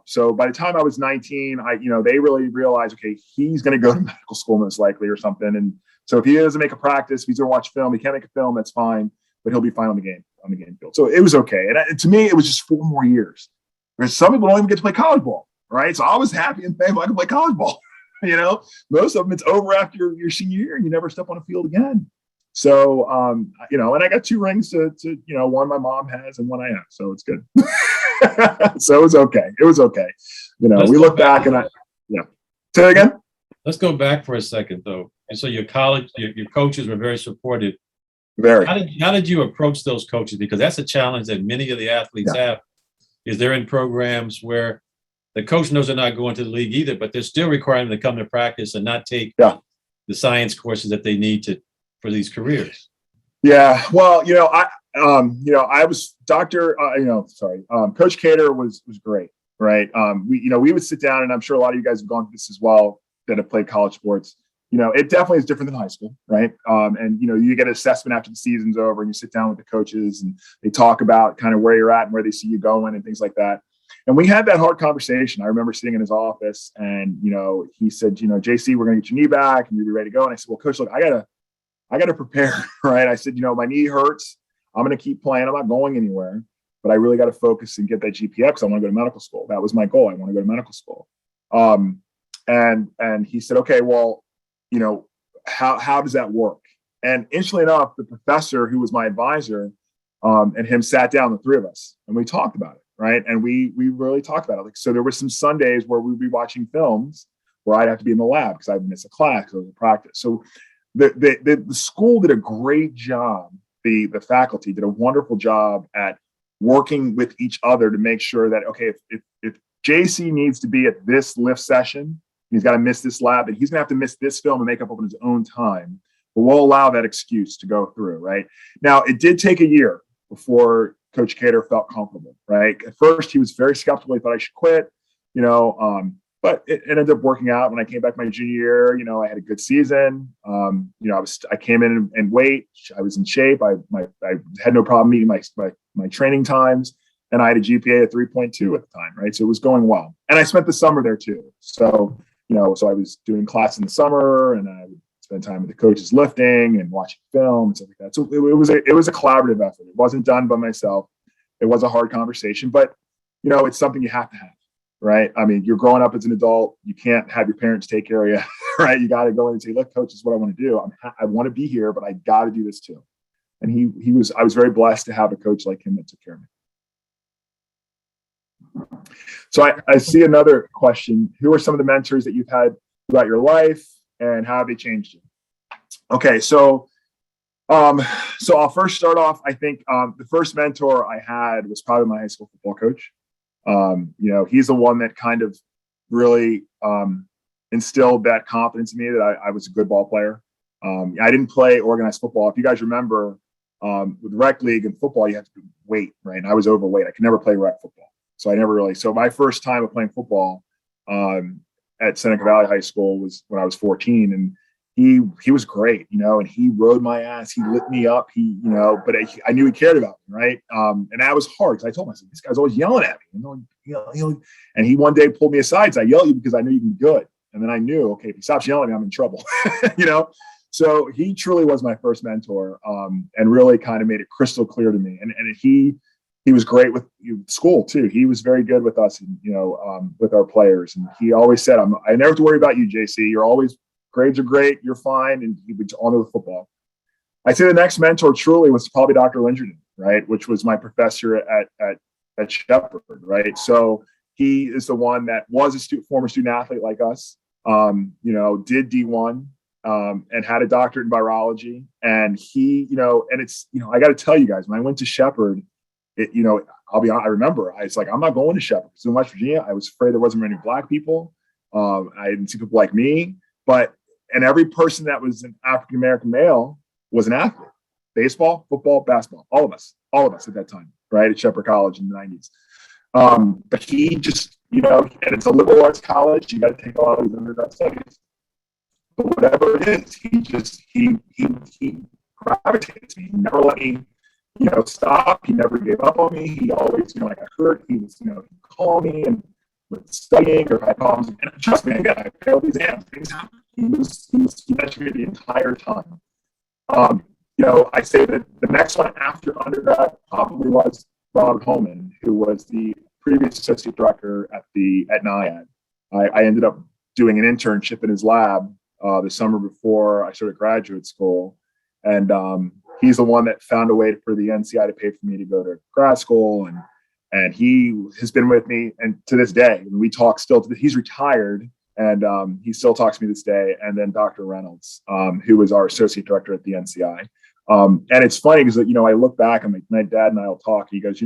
So by the time I was 19, they really realized, okay, he's going to go to medical school most likely or something. And so if he doesn't make a practice, if he's going to watch film, he can't make a film, that's fine, but he'll be fine on the game field. So it was okay. And to me, it was just 4 more years. Because some people don't even get to play college ball, right? So I was happy and thankful I could play college ball. Most of them, it's over after your senior year and you never step on a field again. So, and I got 2 rings to one my mom has and one I have. So it's good. So it was okay. We look back and say it again. Let's go back for a second though. And so your coaches were very supportive. Very. How did you approach those coaches? Because that's a challenge that many of the athletes have, is they're in programs where the coach knows they're not going to the league either, but they're still requiring them to come to practice and not take the science courses that they need for these careers. Yeah. Well, I was Coach Cater was great. Right. We would sit down, and I'm sure a lot of you guys have gone through this as well that have played college sports. It definitely is different than high school. Right. And you get an assessment after the season's over and you sit down with the coaches and they talk about kind of where you're at and where they see you going and things like that. And we had that hard conversation. I remember sitting in his office and, he said, JC, we're going to get your knee back and you'll be ready to go. And I said, well, coach, look, I gotta prepare. Right. I said, my knee hurts. I'm going to keep playing. I'm not going anywhere, but I really got to focus and get that GPA because I want to go to medical school. That was my goal. I want to go to medical school. And he said, okay, well, how does that work? And interestingly enough, the professor who was my advisor and him sat down, the 3 of us, and we talked about it. Right. And we really talked about it. Like, so there were some Sundays where we'd be watching films where I'd have to be in the lab because I'd miss a class or a practice. So the school did a great job. The faculty did a wonderful job at working with each other to make sure that, okay, if JC needs to be at this lift session, he's got to miss this lab, and he's going to have to miss this film and make up on his own time. But we'll allow that excuse to go through, right? Now, it did take a year before Coach Cater felt comfortable, right? At first, he was very skeptical. He thought I should quit, but it ended up working out. When I came back my junior year, I had a good season. I came in and weight. I was in shape. I had no problem meeting my training times, and I had a GPA of 3.2 at the time, right? So it was going well. And I spent the summer there too. So, so I was doing class in the summer, and I would spend time with the coaches lifting and watching film and stuff like that. So it was a collaborative effort. It wasn't done by myself. It was a hard conversation, but it's something you have to have. Right. I mean, you're growing up as an adult. You can't have your parents take care of you. Right. You got to go in and say, look, coach, this is what I want to do. I want to be here, but I got to do this too. And I was very blessed to have a coach like him that took care of me. So I see another question. Who are some of the mentors that you've had throughout your life and how have they changed you? Okay. So I'll first start off. I think the first mentor I had was probably my high school football coach. He's the one that kind of really instilled that confidence in me that I was a good ball player. I didn't play organized football. If you guys remember, with rec league and football, you have to weight, right? And I was overweight. I could never play rec football. So my first time of playing football at Seneca Valley High School was when I was 14. And he was great, and he rode my ass. He lit me up. But I knew he cared about me, right? And that was hard because I told myself, this guy's always yelling at me, And he one day pulled me aside and said, I yell at you because I know you can be good. And then I knew, okay, if he stops yelling at me, I'm in trouble, So he truly was my first mentor, and really kind of made it crystal clear to me. And he he was great with school too. He was very good with us, and with our players. And he always said, "I never have to worry about you, JC. You're always grades are great. You're fine." And he was on with football. I'd say the next mentor truly was probably Dr. Lingerton, right, which was my professor at Shepherd, right. So he is the one that was a former student athlete like us. Did D1 and had a doctorate in virology. And he, and it's, I got to tell you guys, when I went to Shepherd, I'll be honest, I remember I was like, I'm not going to Shepherd. So in West Virginia, I was afraid there wasn't many Black people. I didn't see people like me, and every person that was an African-American male was an athlete: baseball, football, basketball, all of us at that time, right, at Shepherd College in the 90s. But he just, and it's a liberal arts college. You got to take a lot of these undergrad studies. But whatever it is, he gravitated to me. He never let me, stop. He never gave up on me. He always, like I heard, he was, he'd call me and with studying or if I had problems. And trust me, again, I failed exams. Things happen. He mentioned me the entire time. I say that the next one after undergrad probably was Robert Holman, who was the previous associate director at NIAID. I ended up doing an internship in his lab the summer before I started graduate school. And he's the one that found a way for the NCI to pay for me to go to grad school. And he has been with me, and to this day, we talk still. He's retired, and he still talks to me this day. And then Dr. Reynolds, who was our associate director at the NCI. And it's funny because, I look back and my dad and I will talk. And he goes,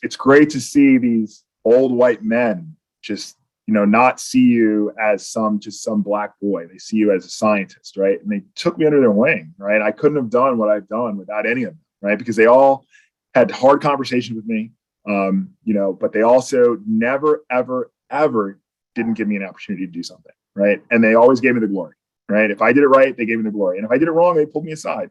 it's great to see these old white men just, not see you as some Black boy. They see you as a scientist, right? And they took me under their wing, right? I couldn't have done what I've done without any of them, right? Because they all had hard conversations with me, but they also never, ever, ever didn't give me an opportunity to do something, right? And they always gave me the glory, right? If I did it right, they gave me the glory. And if I did it wrong, they pulled me aside.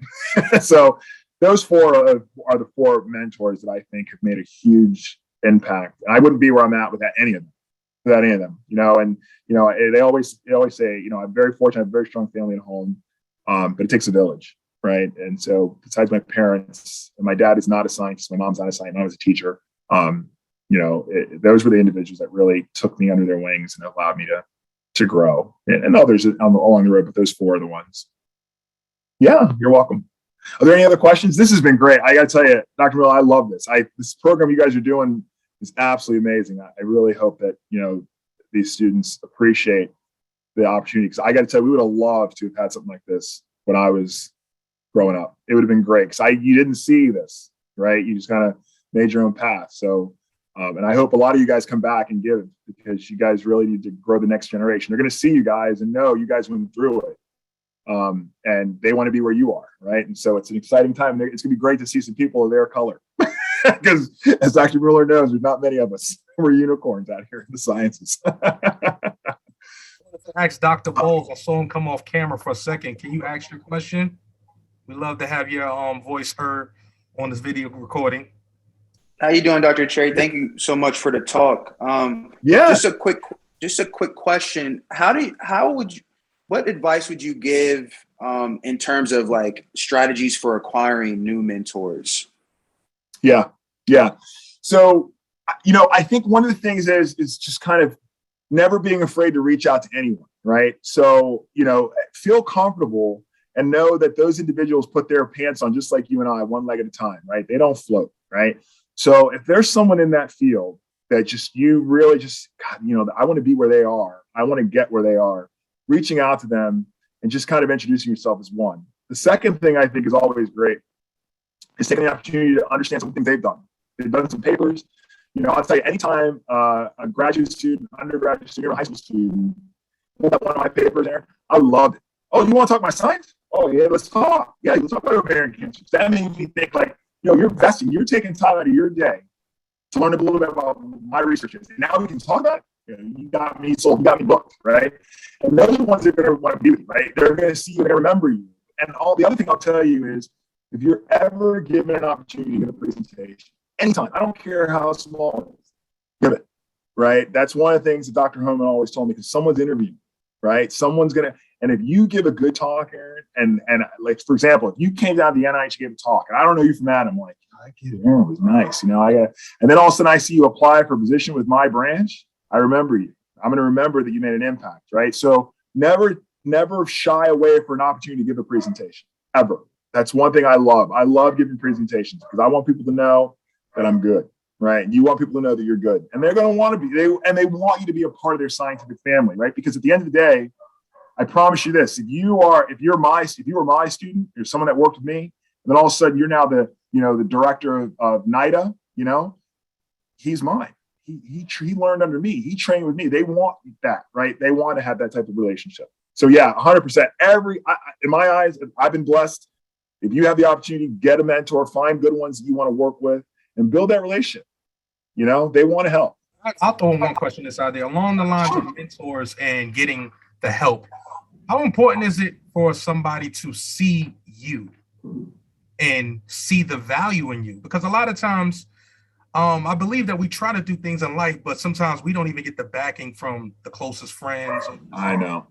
So those four are the four mentors that I think have made a huge impact. And I wouldn't be where I'm at without any of them. They always say, I'm very fortunate, I have a very strong family at home, but it takes a village, right? And so besides my parents, and my dad is not a scientist, my mom's not a scientist, I was a teacher. Those were the individuals that really took me under their wings and allowed me to grow, and others along the road, but those four are the ones. Yeah, you're welcome. Are there any other questions? This has been great. I got to tell you, Dr. Miller, I love this. This program you guys are doing is absolutely amazing. I really hope that, these students appreciate the opportunity, because I got to tell you, we would have loved to have had something like this when I was growing up. It would have been great because you didn't see this, right? You just kind of made your own path. So, and I hope a lot of you guys come back and give, because you guys really need to grow the next generation. They're going to see you guys and know you guys went through it. And they want to be where you are, right? And so it's an exciting time. It's going to be great to see some people of their color, because as Dr. Mueller knows, there's not many of us. We're unicorns out here in the sciences. Ask Dr. Bowles. I saw him come off camera for a second. Can you ask your question? We'd love to have your voice heard on this video recording. How you doing, Dr. Cherry? Thank you so much for the talk. Just a quick question. What advice would you give in terms of like strategies for acquiring new mentors? Yeah. So, I think one of the things is just kind of never being afraid to reach out to anyone, right? So, feel comfortable and know that those individuals put their pants on just like you and I, one leg at a time, right? They don't float, right? So if there's someone in that field that you really God, I want to be where they are, I want to get where they are, reaching out to them and just kind of introducing yourself as one. The second thing I think is always great is taking the opportunity to understand some things they've done. They've done some papers. I'll tell you, anytime a graduate student, undergraduate student, or high school student pulled up one of my papers there, I loved it. Oh, you want to talk about science? Oh, yeah, let's talk. Yeah, let's talk about ovarian cancer. That made me think like, you're investing, you're taking time out of your day to learn a little bit about my research is. And now we can talk about it. You got me sold, you got me booked, right? And those are the ones that are going to want to be with you, right? They're going to see you, they're going to remember you. And the other thing I'll tell you is, if you're ever given an opportunity to give a presentation, anytime, I don't care how small it is, give it, right? That's one of the things that Dr. Holman always told me, because someone's interviewing, right? Someone's gonna, and if you give a good talk, Aaron, and like for example, if you came down to the NIH, gave a talk, and I don't know you from Adam, like I get it, Aaron was nice, I got, and then all of a sudden I see you apply for a position with my branch, I remember you. I'm gonna remember that you made an impact, right? So never shy away for an opportunity to give a presentation, ever. That's one thing I love. I love giving presentations because I want people to know that I'm good, right? You want people to know that you're good, and they're going to want to be. They want you to be a part of their scientific family, right? Because at the end of the day, I promise you this: if you were my student, you're someone that worked with me, and then all of a sudden you're now the director of NIDA. He's mine. He learned under me. He trained with me. They want that, right? They want to have that type of relationship. So yeah, 100%. In my eyes, I've been blessed. If you have the opportunity, get a mentor, find good ones that you want to work with, and build that relationship. They want to help. I'll throw one question that's out there along the lines of mentors and getting the help. How important is it for somebody to see you and see the value in you? Because a lot of times, I believe that we try to do things in life, but sometimes we don't even get the backing from the closest friends. I know.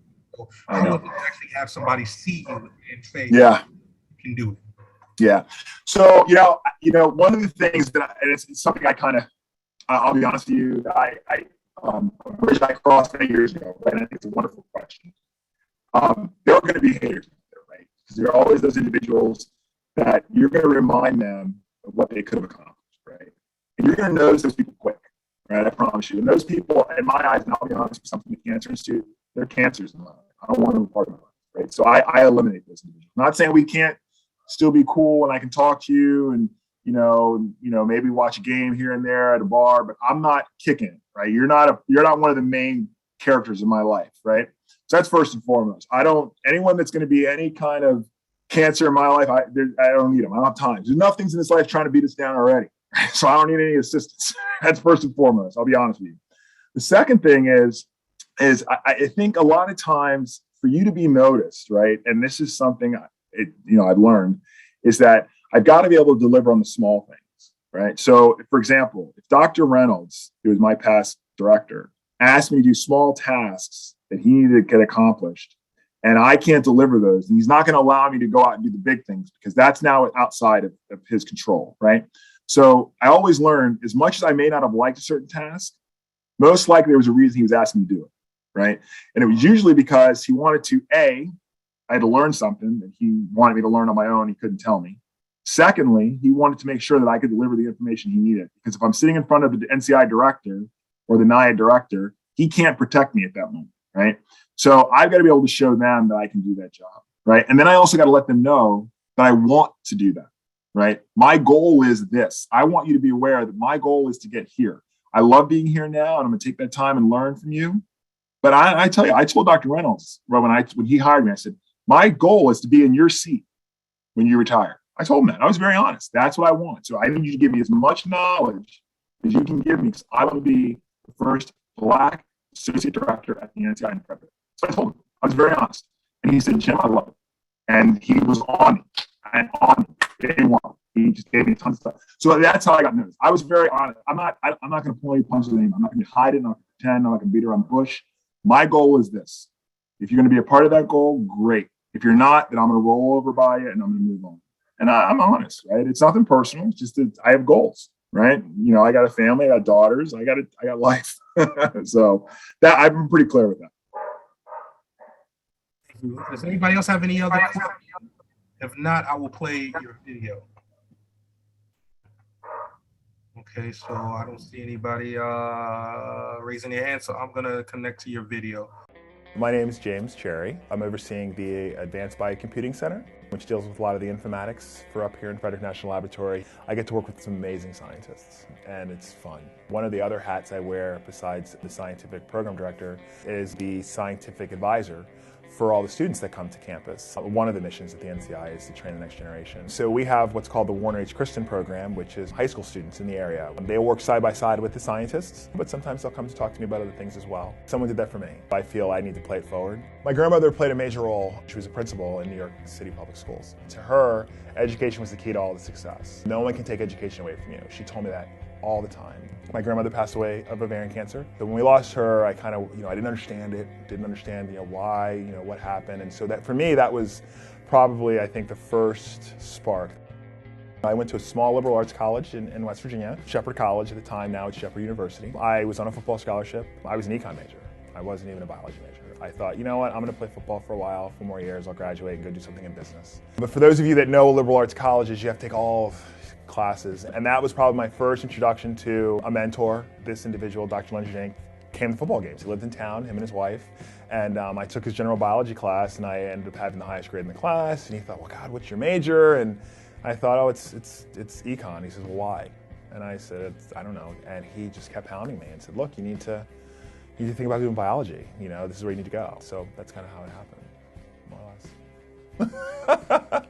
How would you actually have somebody see you and say, yeah, you can do it? Yeah. So, one of the things that, and it's something I kind of, I'll be honest with you, I wish I crossed many years ago, right? And I think it's a wonderful question. There are going to be haters, right? Because there are always those individuals that you're going to remind them of what they could have accomplished, right? And you're going to notice those people quick, right? I promise you. And those people, in my eyes, and I'll be honest, with something the Cancer Institute, they're cancers in my life. I don't want them part of my life, right? So I eliminate those individuals. I'm not saying we can't still be cool and I can talk to you and, maybe watch a game here and there at a bar, but I'm not kicking it, right? You're not one of the main characters in my life, right? So that's first and foremost. Anyone that's going to be any kind of cancer in my life, I don't need them. I don't have time. There's enough things in this life trying to beat us down already. So I don't need any assistance. That's first and foremost. I'll be honest with you. The second thing is I think a lot of times for you to be noticed, right? And this is something I've learned is that I've got to be able to deliver on the small things, right? So for example, if Dr. Reynolds, who was my past director, asked me to do small tasks that he needed to get accomplished, and I can't deliver those, and he's not going to allow me to go out and do the big things because that's now outside of his control, right? So I always learned, as much as I may not have liked a certain task, most likely there was a reason he was asking me to do it, right? And it was usually because he wanted to, I had to learn something that he wanted me to learn on my own. He couldn't tell me. Secondly, he wanted to make sure that I could deliver the information he needed. Because if I'm sitting in front of the NCI director or the NIAID director, he can't protect me at that moment, right? So I've got to be able to show them that I can do that job, right? And then I also got to let them know that I want to do that, right? My goal is this. I want you to be aware that my goal is to get here. I love being here now, and I'm going to take that time and learn from you. But I tell you, I told Dr. Reynolds when he hired me, I said, my goal is to be in your seat when you retire. I told him that. I was very honest. That's what I want. So I need you to give me as much knowledge as you can give me because I want to be the first Black associate director at the NCI in Frederick. So I told him. I was very honest. And he said, Jim, I love it. And he was on me. And on me. Day one. He just gave me tons of stuff. So that's how I got noticed. I was very honest. I'm not going to pull any punches with him. I'm not going to hide it. I'm not going to pretend. I'm not going to beat around the bush. My goal is this. If you're going to be a part of that goal, great. If you're not, then I'm going to roll over by you and I'm going to move on. And I'm honest, right? It's nothing personal. It's just that I have goals, right? I got a family, I got daughters, I got life. So that I've been pretty clear with that. Does anybody else have any other questions? If not, I will play your video. Okay, so I don't see anybody raising their hand, so I'm gonna connect to your video. My name is James Cherry. I'm overseeing the Advanced Biocomputing Center, which deals with a lot of the informatics for up here in Frederick National Laboratory. I get to work with some amazing scientists, and it's fun. One of the other hats I wear, besides the scientific program director, is the scientific advisor for all the students that come to campus. One of the missions at the NCI is to train the next generation. So we have what's called the Warner H. Christian program, which is high school students in the area. They work side by side with the scientists, but sometimes they'll come to talk to me about other things as well. Someone did that for me. I feel I need to play it forward. My grandmother played a major role. She was a principal in New York City Public Schools. To her, education was the key to all the success. No one can take education away from you. She told me that all the time. My grandmother passed away of ovarian cancer. So when we lost her, I kind of, I didn't understand it, didn't understand, why, what happened. And so that, for me, that was probably, I think, the first spark. I went to a small liberal arts college in West Virginia, Shepherd College at the time, now it's Shepherd University. I was on a football scholarship. I was an econ major. I wasn't even a biology major. I thought, you know what, I'm gonna play football for a while, 4 more years, I'll graduate and go do something in business. But for those of you that know liberal arts colleges, you have to take all of classes. And that was probably my first introduction to a mentor. This individual, Dr. Allergy, came to football games. He lived in town, him and his wife. And I took his general biology class and I ended up having the highest grade in the class. And he thought, well, God, what's your major? And I thought, oh, it's econ. He says, well, why? And I said, I don't know. And he just kept hounding me and said, look, you need to think about doing biology. This is where you need to go. So that's kind of how it happened, more or less.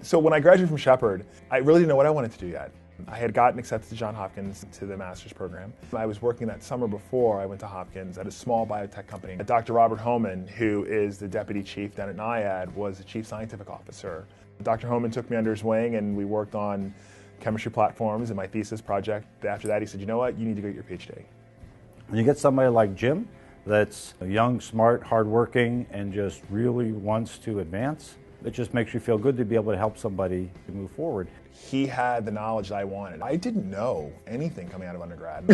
So when I graduated from Shepherd, I really didn't know what I wanted to do yet. I had gotten accepted to Johns Hopkins to the master's program. I was working that summer before I went to Hopkins at a small biotech company. Dr. Robert Homan, who is the deputy chief down at NIAID, was the chief scientific officer. Dr. Homan took me under his wing and we worked on chemistry platforms and my thesis project. After that, he said, you know what, you need to go get your PhD. When you get somebody like Jim that's young, smart, hardworking, and just really wants to advance, it just makes you feel good to be able to help somebody to move forward. He had the knowledge that I wanted. I didn't know anything coming out of undergrad,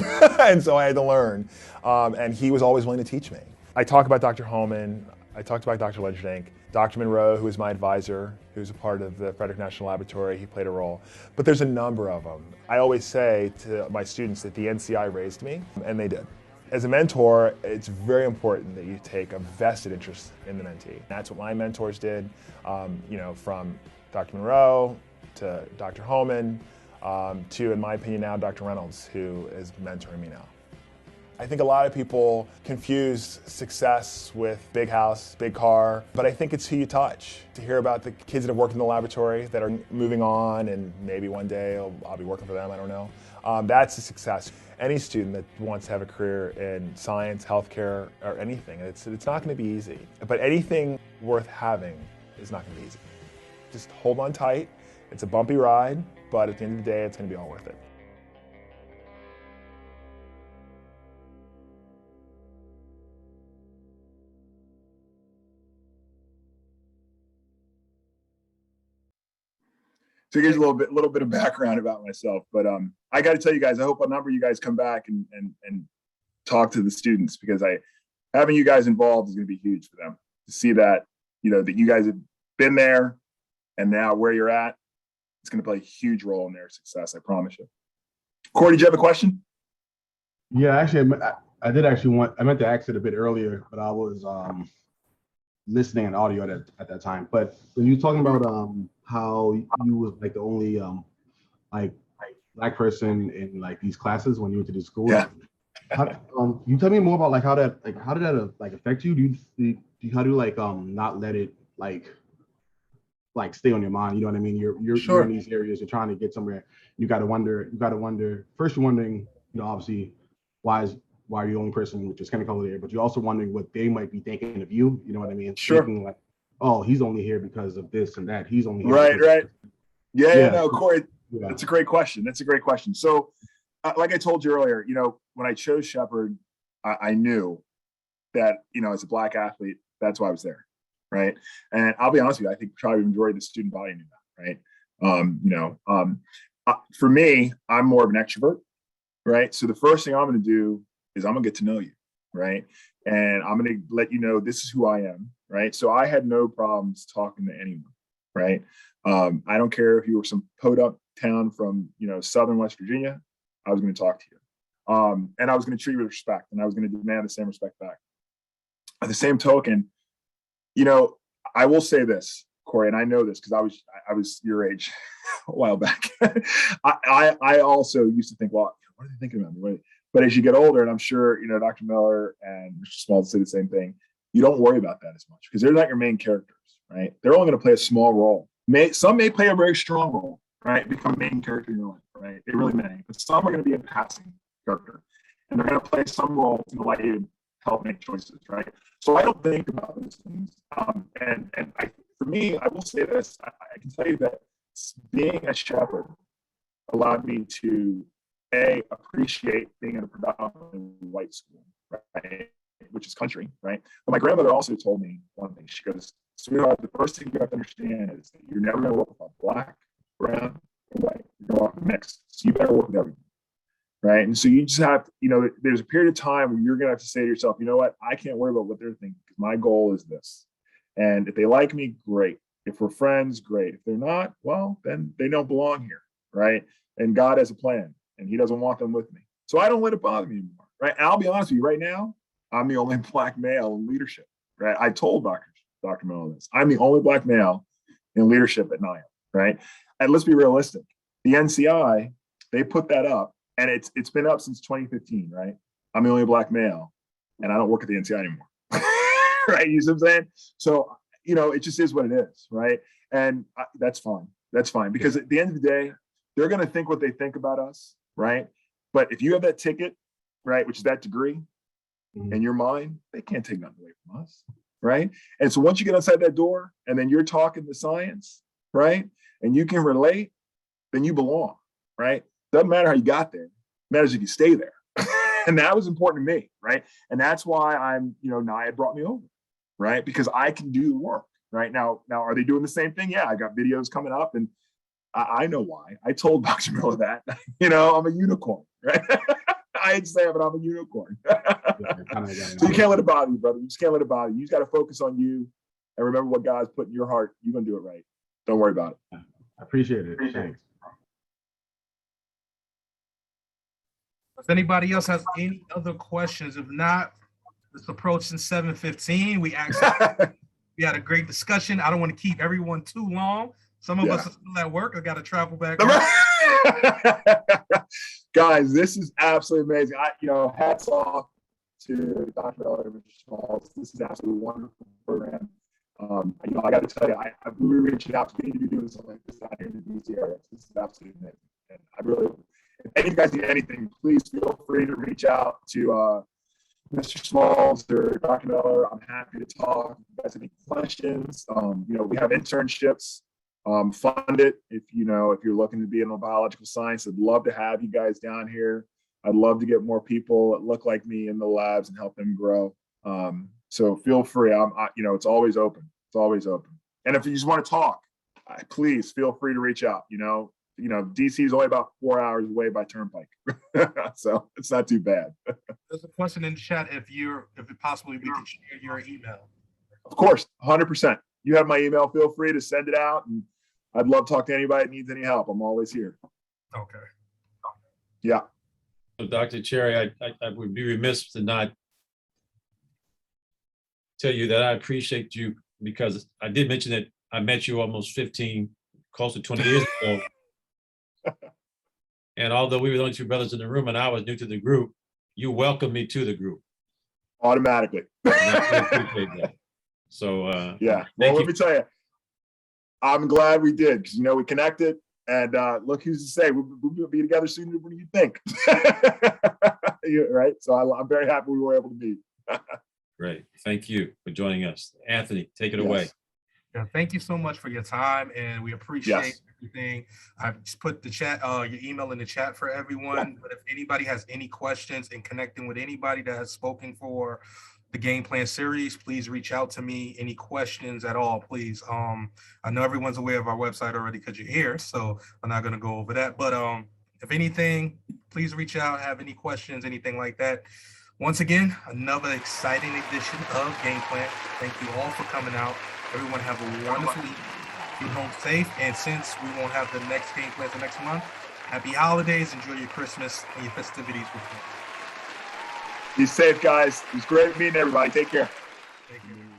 and so I had to learn. And he was always willing to teach me. I talk about Dr. Homan, I talked about Dr. Allergy, Dr. Monroe, who was my advisor, who's a part of the Frederick National Laboratory, he played a role. But there's a number of them. I always say to my students that the NCI raised me, and they did. As a mentor, it's very important that you take a vested interest in the mentee. That's what my mentors did, from Dr. Monroe to Dr. Homan to, in my opinion now, Dr. Reynolds, who is mentoring me now. I think a lot of people confuse success with big house, big car, but I think it's who you touch. To hear about the kids that have worked in the laboratory that are moving on and maybe one day I'll be working for them, I don't know. That's a success. Any student that wants to have a career in science, healthcare, or anything, it's not going to be easy. But anything worth having is not going to be easy. Just hold on tight. It's a bumpy ride, but at the end of the day, it's going to be all worth it. So here's a little bit of background about myself, but I got to tell you guys, I hope a number of you guys come back and talk to the students, because having you guys involved is going to be huge for them to see that, that you guys have been there and now where you're at, it's going to play a huge role in their success. I promise you. Corey, did you have a question? Yeah, actually, I did actually I meant to ask it a bit earlier, but I was listening on audio at that time. But when you were talking about how you was like the only like Black person in like these classes when you went to the school, yeah. Can you tell me more about how did that affect you? Do you not let it stay on your mind? You know what I mean? You're Sure. in these areas, you're trying to get somewhere. You got to wonder. First, you're wondering, obviously, why are you the only person with this chemical there? But you're also wondering what they might be thinking of you. You know what I mean? Sure. Thinking like, oh, he's only here because of this and that. He's only here. Right. Yeah. No, Corey, yeah. That's a great question. So, like I told you earlier, when I chose Shepherd, I knew that, as a Black athlete, that's why I was there. Right. And I'll be honest with you, I think probably the majority of the student body knew that. Right. For me, I'm more of an extrovert. Right. So the first thing I'm going to do is I'm going to get to know you. Right. And I'm going to let you know this is who I am. Right. So I had no problems talking to anyone. Right. I don't care if you were some podunk town from, Southern West Virginia, I was going to talk to you. And I was going to treat you with respect, and I was going to demand the same respect back. At the same token, I will say this, Corey, and I know this because I was your age a while back. I also used to think, well, what are they thinking about me? But as you get older, and I'm sure, Dr. Miller and Mr. Small say the same thing, you don't worry about that as much because they're not your main characters, right? They're only going to play a small role. Some may play a very strong role, right? Become a main character in your life, right? They really may. But some are going to be a passing character. And they're going to play some role in the light to help make choices, right? So I don't think about those things. For me, I will say this. I can tell you that being a shepherd allowed me to appreciate being in a predominantly white school, right? Which is country, right? But my grandmother also told me one thing. She goes, sweetheart, the first thing you have to understand is that you're never going to work with a black, brown, or white. You're going to work with a mix. So you better work with everyone, right? And so you just have to, there's a period of time where you're going to have to say to yourself, you know what? I can't worry about what they're thinking because my goal is this. And if they like me, great. If we're friends, great. If they're not, well, then they don't belong here, right? And God has a plan, and He doesn't want them with me. So I don't let it bother me anymore, right? And I'll be honest with you, right now, I'm the only black male in leadership, right? I told Dr. Miller this. I'm the only black male in leadership at NIAM, right? And let's be realistic. The NCI, they put that up, and it's been up since 2015, right? I'm the only black male, and I don't work at the NCI anymore, right? You see what I'm saying? So, it just is what it is, right? And that's fine. That's fine, because at the end of the day, they're going to think what they think about us, right? But if you have that ticket, right, which is that degree, in your mind, they can't take nothing away from us, right? And so once you get outside that door and then you're talking the science, right, and you can relate, then you belong, right? Doesn't matter how you got there. It matters if you stay there. And that was important to me, right? And that's why NIAID brought me over, right? Because I can do the work, right? Now, are they doing the same thing? Yeah, I got videos coming up, and I know why. I told Dr. Miller that, I'm a unicorn, right? I hate to say it, but I'm a unicorn. So you can't let it bother you, brother. You just can't let it bother you. You just got to focus on you and remember what God's put in your heart. You're going to do it right. Don't worry about it. I appreciate it. Thanks. If anybody else has any other questions, if not, it's approaching 7:15. We had a great discussion. I don't want to keep everyone too long. Some of us are still at work. I got to travel back. Guys, this is absolutely amazing. Hats off to Dr. Allergy. This is absolutely wonderful program. I got to tell you, we were reaching out to me to be doing something like this out here in these areas. This is absolutely amazing. And I really, if any of you guys need anything, please feel free to reach out to Mr. Smalls or Dr. Miller. I'm happy to talk. If you guys have any questions, we have internships. Fund it if you're looking to be in the biological science. I'd love to have you guys down here. I'd love to get more people that look like me in the labs and help them grow. So feel free. It's always open. It's always open. And if you just want to talk, please feel free to reach out. DC is only about 4 hours away by turnpike, so it's not too bad. There's a question in the chat. If possibly we can share your email. Of course, 100%. You have my email. Feel free to send it out, and I'd love to talk to anybody that needs any help. I'm always here. Okay. Yeah. So, Dr. Cherry, I would be remiss to not tell you that I appreciate you, because I did mention that I met you almost 15, close to 20 years ago. And although we were the only two brothers in the room and I was new to the group, you welcomed me to the group. Automatically. And I appreciate that. So yeah. Well, let me tell you, I'm glad we did, because we connected, and look who's to say we'll be together sooner than you think. Right? So I'm very happy we were able to meet. Great. Thank you for joining us. Anthony, take it away. Yeah, thank you so much for your time, and we appreciate everything. I've just put the chat, your email in the chat for everyone. But if anybody has any questions in connecting with anybody that has spoken for the game plan series, please reach out to me. Any questions at all, please. I know everyone's aware of our website already because you're here, so I'm not going to go over that. But if anything, please reach out, have any questions, anything like that. Once again, another exciting edition of Game Plan. Thank you all for coming out. Everyone have a wonderful week. Be home safe. And since we won't have the next Game Plan for next month, happy holidays. Enjoy your Christmas and your festivities with me. Be safe, guys. It was great meeting everybody. Take care. Thank you.